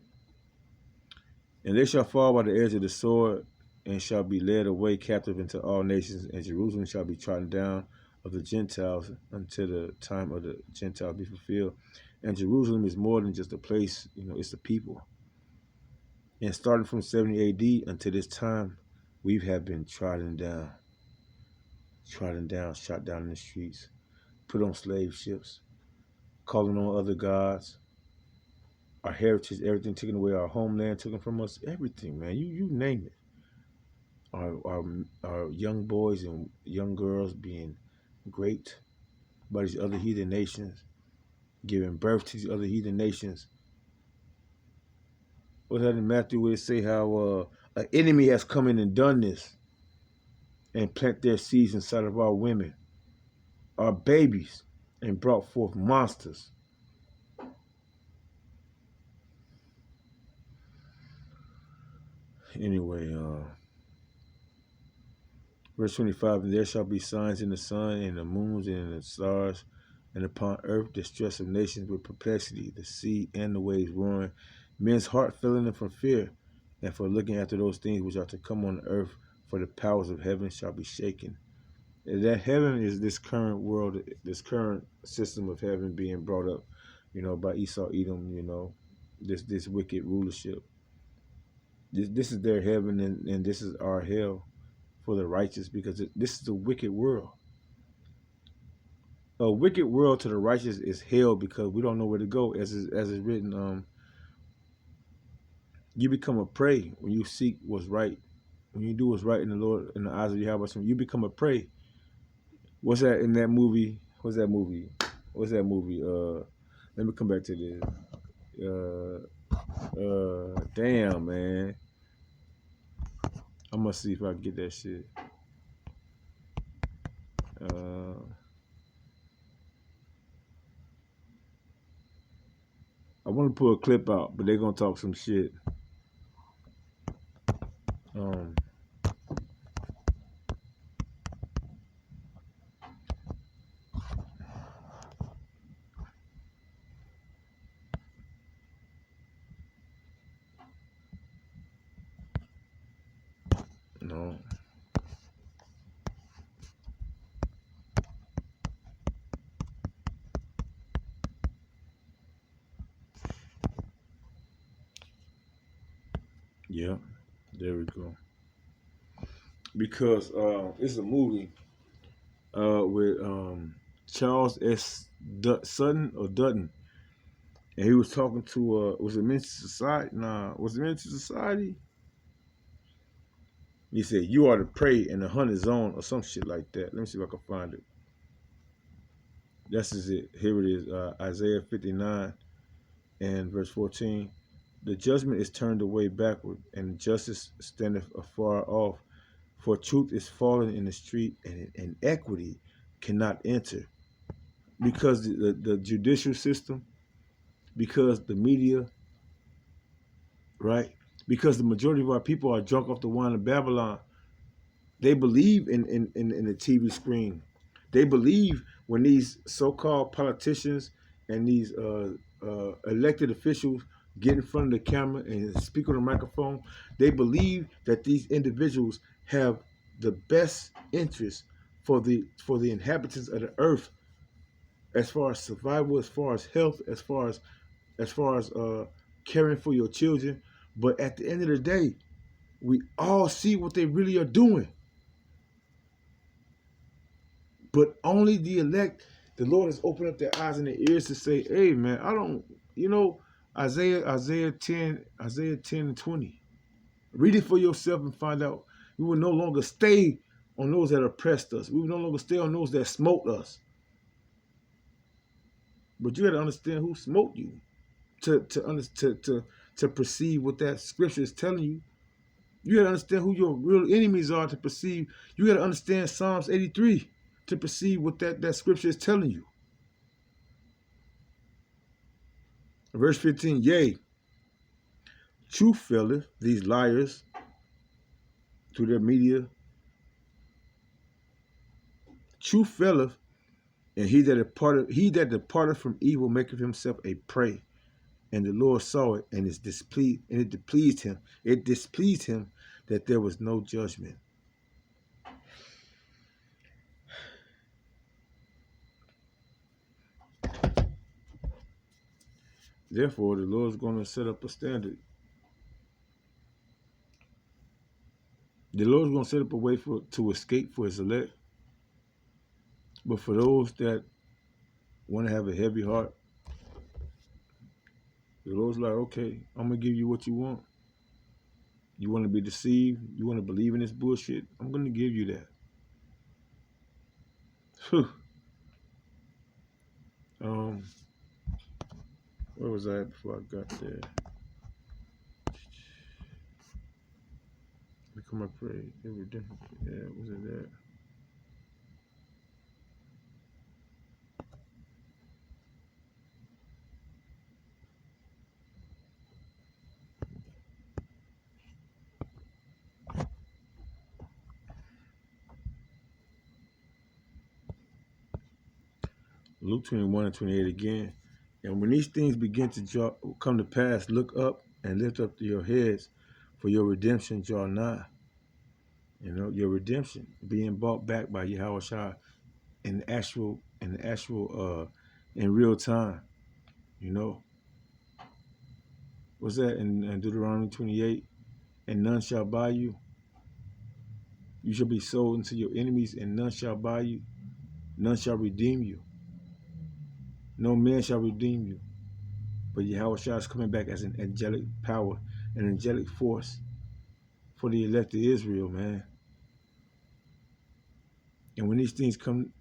And they shall fall by the edge of the sword, and shall be led away captive into all nations, and Jerusalem shall be trodden down of the Gentiles until the time of the Gentiles be fulfilled. And Jerusalem is more than just a place, it's the people. And starting from 70 AD until this time, we have been trodden down, shot down in the streets, put on slave ships, calling on other gods, our heritage, everything taken away, our homeland taken from us, everything, man. You name it. Our young boys and young girls being raped by these other heathen nations, giving birth to these other heathen nations. What that in Matthew where it say how an enemy has come in and done this and plant their seeds inside of our women, our babies, and brought forth monsters. Anyway, verse 25, and there shall be signs in the sun, and the moons, and in the stars, and upon earth distress of nations with perplexity, the sea and the waves roaring, men's heart failing from fear, and for looking after those things which are to come on the earth, for the powers of heaven shall be shaken. And that heaven is this current world, this current system of heaven being brought up, by Esau, Edom, this wicked rulership. This is their heaven, and this is our hell for the righteous, because this is a wicked world. A wicked world to the righteous is hell, because we don't know where to go. As is written, you become a prey when you seek what's right. When you do what's right in the Lord, in the eyes of Yahweh, you become a prey. What's that in that movie? What's that movie? Let me come back to this. Damn, man. I'm gonna see if I can get that shit. I want to pull a clip out, but they're gonna talk some shit. No. Yeah, there we go. Because it's a movie with Charles S. Sutton or Dutton, and he was talking to was it Men's Society? Nah, was it Men's Society? He said, "You are the prey in the hunted zone," or some shit like that. Let me see if I can find it. This is it. Here it is. Isaiah 59 and verse 14. The judgment is turned away backward, and justice standeth afar off. For truth is fallen in the street, and equity cannot enter. Because the judicial system, because the media, right? Because the majority of our people are drunk off the wine of Babylon. They believe in the TV screen. They believe when these so-called politicians and these elected officials get in front of the camera and speak on the microphone. They believe that these individuals have the best interest for the inhabitants of the earth, as far as survival, as far as health, as far as caring for your children. But at the end of the day, we all see what they really are doing. But only the elect, the Lord has opened up their eyes and their ears to say, hey man, I don't, Isaiah 10 and 20. Read it for yourself and find out. We will no longer stay on those that oppressed us. We will no longer stay on those that smote us. But you got to understand who smote you to perceive what that scripture is telling you. You got to understand who your real enemies are to perceive. You got to understand Psalms 83 to perceive what that scripture is telling you. Verse 15, yea, truth faileth, these liars, through their media. Truth faileth, and he that departed from evil maketh himself a prey. And the Lord saw it, and it displeased him. It displeased him that there was no judgment. Therefore, the Lord is going to set up a standard. The Lord is going to set up a way to escape for his elect. But for those that want to have a heavy heart, the Lord's like, okay, I'm going to give you what you want. You want to be deceived? You want to believe in this bullshit? I'm going to give you that. Whew. Where was I at before I got there? Become a prey. Yeah, was it that? Luke 21 and 28 again. And when these things begin to come to pass, look up and lift up your heads, for your redemption draw nigh. You know, your redemption being bought back by Yahushua in real time. You know, what's that in Deuteronomy 28? And none shall buy you. You shall be sold unto your enemies, and none shall buy you. None shall redeem you. No man shall redeem you. But Yahushua is coming back as an angelic power, an angelic force for the elect of Israel, man. And when these things come,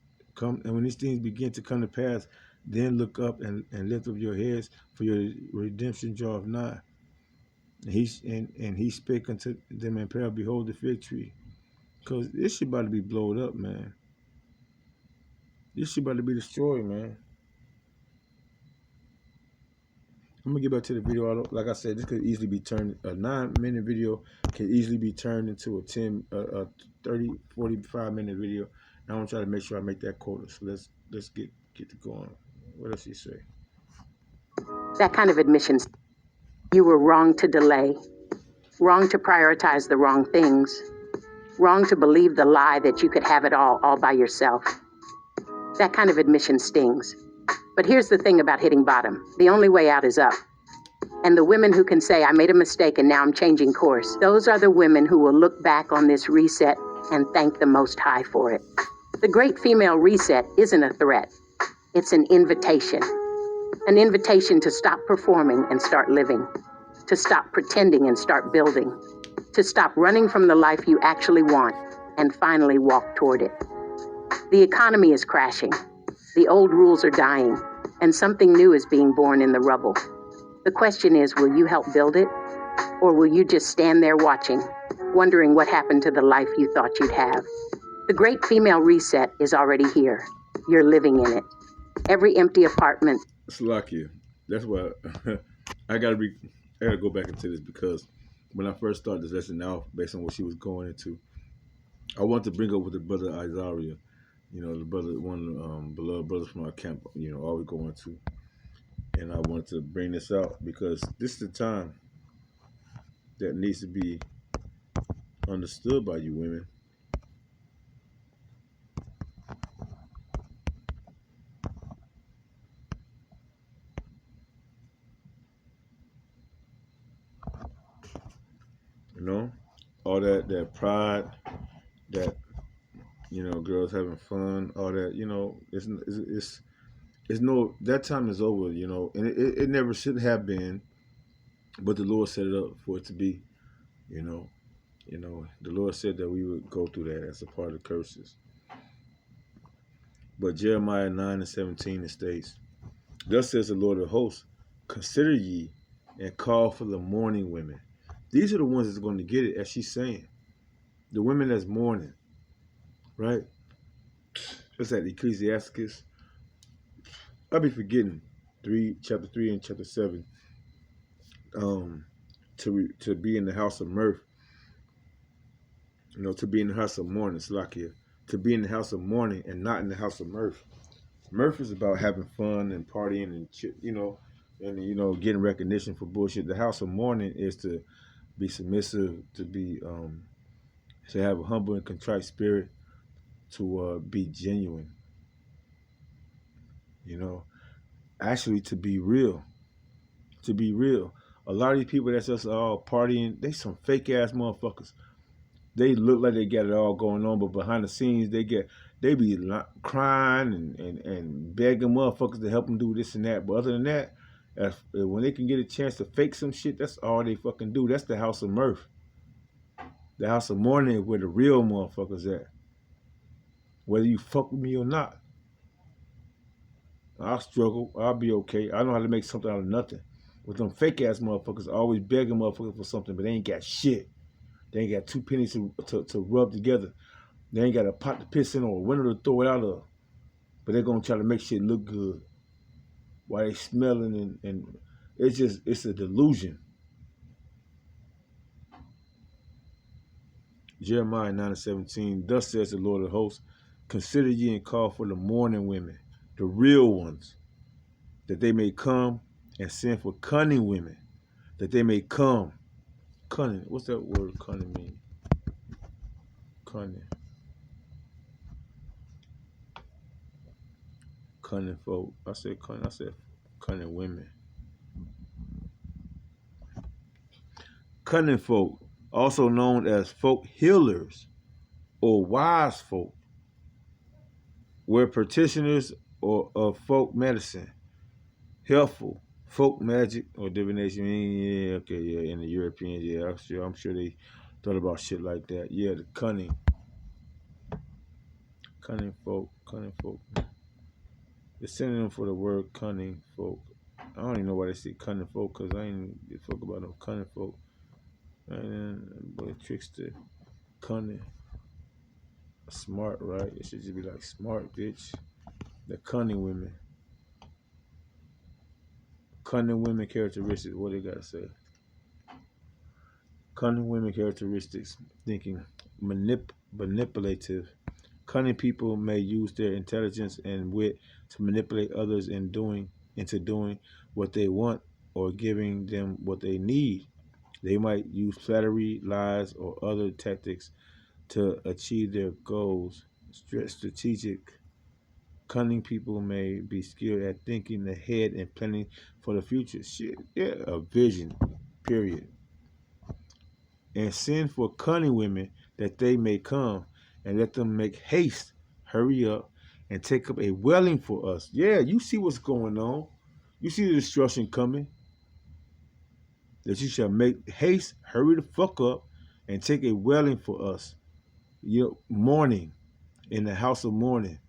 and when these things begin to come to pass, then look up and lift up your heads, for your redemption draweth nigh. And he spake unto them in prayer, behold the fig tree. Because this shit about to be blowed up, man. This shit about to be destroyed, man. I'm gonna get back to the video. Like I said, this could easily be turned, a 9-minute video could easily be turned into a 30, 45-minute video. And I want to try to make sure I make that quota. So let's get to going. What does he say? That kind of admissions. You were wrong to delay, wrong to prioritize the wrong things, wrong to believe the lie that you could have it all by yourself. That kind of admission stings. But here's the thing about hitting bottom. The only way out is up. And the women who can say, I made a mistake and now I'm changing course, those are the women who will look back on this reset and thank the Most High for it. The Great Female Reset isn't a threat. It's an invitation to stop performing and start living, to stop pretending and start building, to stop running from the life you actually want and finally walk toward it. The economy is crashing, the old rules are dying, and something new is being born in the rubble. The question is, will you help build it? Or will you just stand there watching, wondering what happened to the life you thought you'd have? The Great Female Reset is already here. You're living in it. Every empty apartment. Slovakia. That's why I gotta go back into this, because when I first started this lesson out, based on what she was going into, I want to bring up with the brother Isaiah, the brother, one of the beloved brothers from our camp, always going to. And I wanted to bring this out because this is the time that needs to be understood by you women. All that pride, that girls having fun, all that, it's no, that time is over, and it never should have been, but the Lord set it up for it to be, the Lord said that we would go through that as a part of the curses. But Jeremiah 9:17 it states, thus says the Lord of hosts, consider ye and call for the mourning women. These are the ones that's going to get it, as she's saying. The women that's mourning, right? It's at Ecclesiasticus. I'll be forgetting chapter 3 and chapter 7. To be in the house of mirth, to be in the house of mourning, Slakia. To be in the house of mourning and not in the house of mirth. Mirth is about having fun and partying and getting recognition for bullshit. The house of mourning is to be submissive, to be to have a humble and contrite spirit, to be genuine. Actually to be real. To be real. A lot of these people that's just all partying, they some fake ass motherfuckers. They look like they got it all going on, but behind the scenes they be crying and begging motherfuckers to help them do this and that. But other than that, when they can get a chance to fake some shit, that's all they fucking do. That's the house of mirth. The house of mourning is where the real motherfuckers at. Whether you fuck with me or not. I'll struggle. I'll be okay. I know how to make something out of nothing. With them fake ass motherfuckers always begging motherfuckers for something, but they ain't got shit. They ain't got 2 pennies to rub together. They ain't got a pot to piss in or a window to throw it out of. But they're going to try to make shit look good while they smelling and it's a delusion. Jeremiah 9:17, thus says the Lord of hosts, consider ye and call for the mourning women, the real ones, that they may come, and send for cunning women, that they may come. Cunning, what's that word cunning mean? Cunning. Cunning folk. I said cunning women. Cunning folk, also known as folk healers or wise folk, were practitioners of folk medicine, helpful, folk magic or divination. Yeah, okay, yeah, in the Europeans, yeah, I'm sure they thought about shit like that. Yeah, the cunning folk. The synonym for the word cunning folk. I don't even know why they say cunning folk, because I ain't give a fuck about no cunning folk. Boy, trickster, cunning, smart, right? It should just be like smart, bitch. The cunning women. Cunning women characteristics. What they gotta say? Cunning women characteristics. Thinking, manipulative. Cunning people may use their intelligence and wit to manipulate others into doing what they want or giving them what they need. They might use flattery, lies, or other tactics to achieve their goals. Strategic Cunning people may be skilled at thinking ahead and planning for the future. Shit, yeah, a vision, period. And send for cunning women that they may come, and let them make haste, hurry up, and take up a wailing for us. Yeah, you see what's going on. You see the destruction coming. That you shall make haste, hurry the fuck up, and take a wailing for us. Mourning in the house of mourning.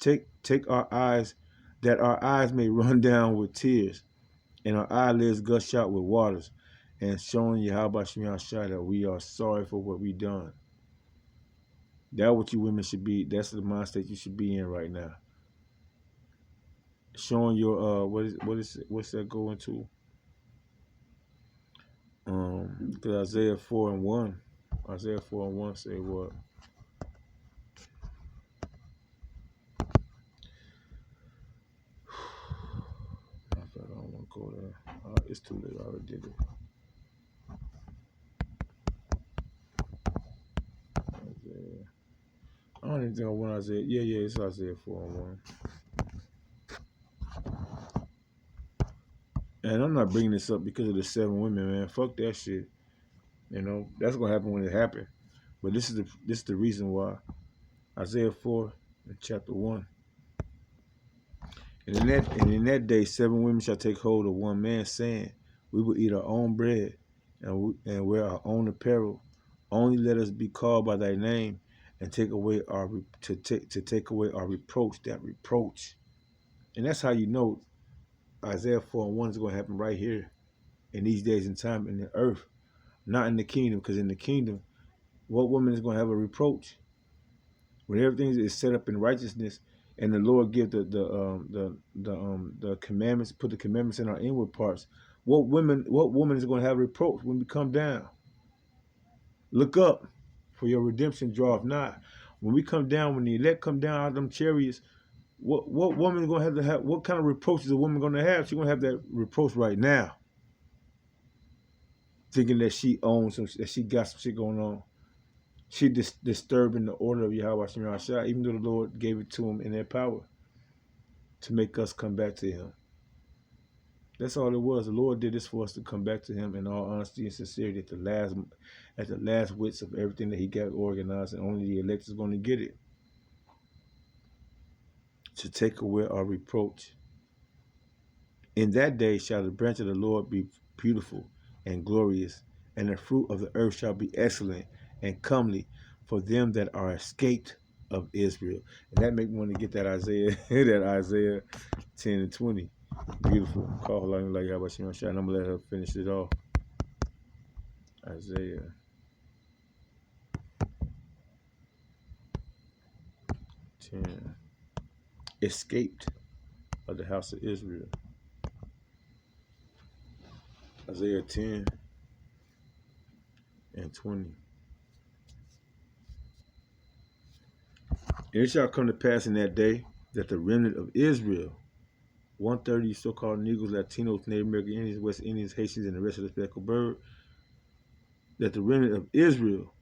Take our eyes, that our eyes may run down with tears, and our eyelids gush out with waters, and showing Yahweh Shemiah Shai that we are sorry for what we done. That's what you women should be. That's the mindset you should be in right now. Showing your what's that going to? Because Isaiah 4:1 say what? I don't want to go there. It's too late. I already did it. Isaiah. I don't even think I want Isaiah. Yeah, it's Isaiah 4:1. And I'm not bringing this up because of the 7 women, man. Fuck that shit. That's gonna happen when it happens. But this is the reason why. Isaiah 4 chapter 1. And in that day 7 women shall take hold of one man, saying, we will eat our own bread and wear our own apparel. Only let us be called by thy name, and take away our take away our reproach, that reproach. And that's how you know Isaiah 4:1 is going to happen right here in these days and time in the earth, not in the kingdom. Because in the kingdom, what woman is going to have a reproach? When everything is set up in righteousness, and the Lord give the commandments, put the commandments in our inward parts. What woman is going to have reproach when we come down? Look up, for your redemption draweth nigh. When we come down, when the elect come down out of them chariots, what woman is going to have? What kind of reproach is a woman going to have? She's going to have that reproach right now, thinking that she owns that she got some shit going on. She disturbing the order of Yahweh Shemiah Shai, even though the Lord gave it to him in their power to make us come back to him. That's all it was. The Lord did this for us to come back to him in all honesty and sincerity at the last wits of everything that he got organized, and only the elect is going to get it. To take away our reproach. In that day shall the branch of the Lord be beautiful and glorious, and the fruit of the earth shall be excellent and comely for them that are escaped of Israel. And that make me want to get that Isaiah 10:20. Beautiful. Call her like Yahweh Shemiah Shai, and I'm gonna let her finish it off. Isaiah 10. Escaped of the house of Israel. Isaiah 10:20. It shall come to pass in that day that the remnant of Israel, 130 so-called Negroes, Latinos, Native American Indians, West Indians, Haitians, and the rest of the speckled bird, that the remnant of Israel,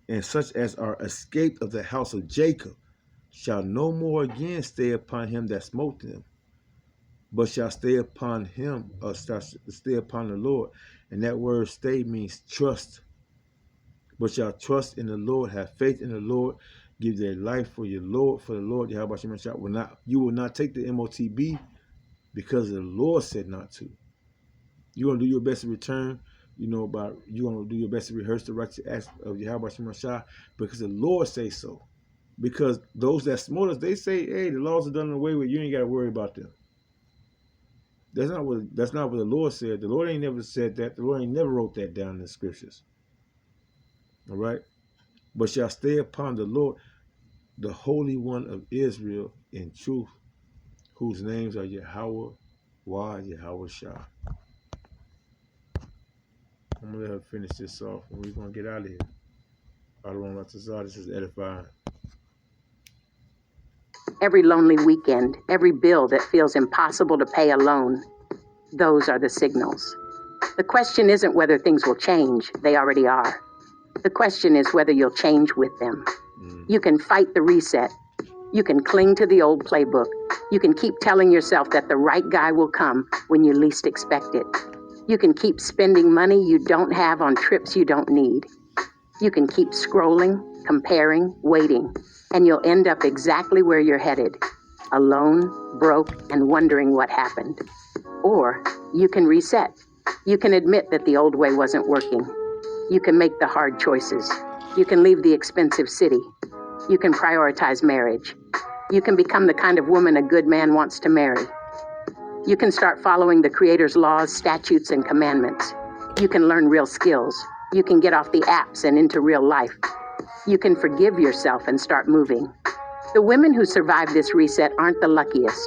and such as are escaped of the house of Jacob, shall no more again stay upon him that smote them, but shall stay upon him, or stay upon the Lord. And that word stay means trust. But shall trust in the Lord, have faith in the Lord, give their life for the Lord, Yahweh Shemiah Shai. You will not take the MOTB because the Lord said not to. You're going to do your best to return, you're going to do your best to rehearse the righteous acts of Yahweh Shemiah Shai because the Lord say so. Because those that smote us, they say, hey, the laws are done away with, you ain't got to worry about them. That's not what the Lord said. The Lord ain't never said that. The Lord ain't never wrote that down in the scriptures. All right? But shall stay upon the Lord, the Holy One of Israel, in truth, whose names are Yahweh, Yahweh Shai. I'm going to let her finish this off, and we're going to get out of here. This is edifying. Every lonely weekend, every bill that feels impossible to pay alone, those are the signals. The question isn't whether things will change. They already are. The question is whether you'll change with them. You can fight the reset. You can cling to the old playbook. You can keep telling yourself that the right guy will come when you least expect it. You can keep spending money you don't have on trips you don't need. You can keep scrolling, comparing, waiting, and you'll end up exactly where you're headed, alone, broke, and wondering what happened. Or you can reset. You can admit that the old way wasn't working. You can make the hard choices. You can leave the expensive city. You can prioritize marriage. You can become the kind of woman a good man wants to marry. You can start following the Creator's laws, statutes, and commandments. You can learn real skills. You can get off the apps and into real life. You can forgive yourself and start moving. The women who survive this reset aren't the luckiest.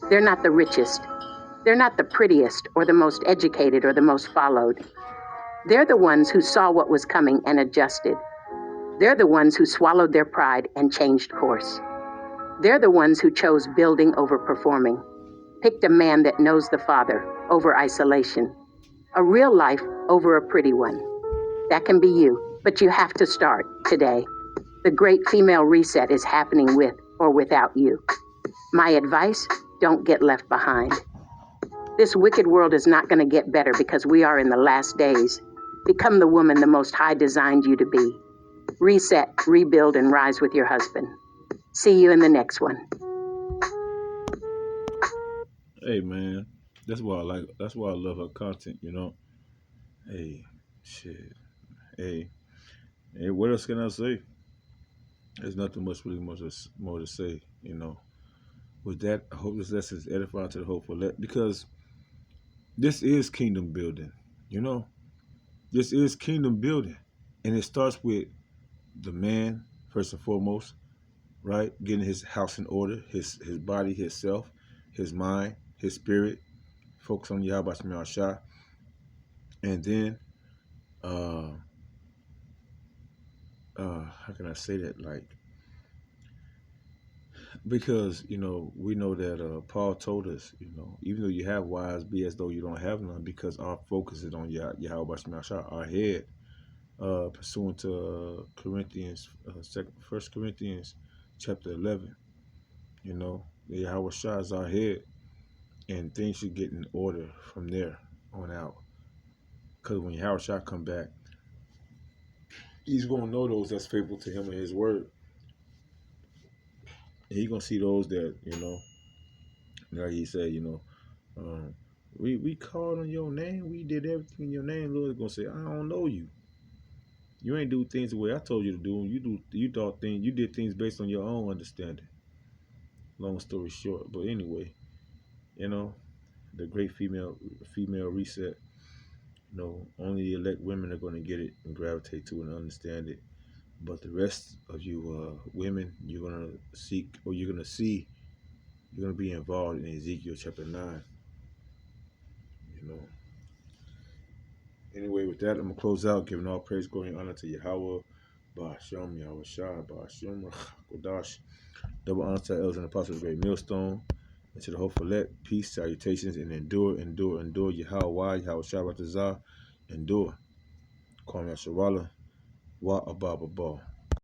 They're not the richest. They're not the prettiest or the most educated or the most followed. They're the ones who saw what was coming and adjusted. They're the ones who swallowed their pride and changed course. They're the ones who chose building over performing, picked a man that knows the Father over isolation, a real life over a pretty one. That can be you, but you have to start today. The great female reset is happening with or without you. My advice, don't get left behind. This wicked world is not going to get better because we are in the last days. Become the woman the Most High designed you to be. Reset, rebuild, and rise with your husband. See you in the next one. Hey man, that's why I like. That's why I love her content. You know. Hey, shit. Hey, hey. What else can I say? There's nothing much really more to say. You know. With that, I hope this lesson is edifying to the hopeful. Because this is kingdom building. You know. This is kingdom building, and it starts with the man first and foremost, right? Getting his house in order, his body, his self, his mind, his spirit. Focus on Yahweh Shema Shah. And then how can I say that? Like, because we know that Paul told us, even though you have wives, be as though you don't have none, because our focus is on Yahweh Shema Shah, our head, pursuant to Corinthians, First Corinthians chapter 11. Yahweh Shah is our head, and things should get in order from there on out. Because when Yahweh Shah come back, he's going to know those that's faithful to him and his word. And he's going to see those that, like he said, we called on your name. We did everything in your name. Lord is going to say, I don't know you. You ain't do things the way I told you to do. You did things based on your own understanding. Long story short. But anyway, the great female reset. Only the elect women are going to get it and gravitate to it and understand it. But the rest of you women, you're going to seek, or you're going to see, you're going to be involved in Ezekiel chapter 9. Anyway, with that, I'm going to close out, giving all praise, glory, and honor to Yahweh, Ba'ashem, Yahweh Shai, Ba'ashem, Kodash. Double honor to the elders and apostles of the great millstone. And to the hopeful elect, peace, salutations, and endure. Yahweh, Yahweh Shai, Batazah, endure. Kwame Sharala, Wa Ababa Ball.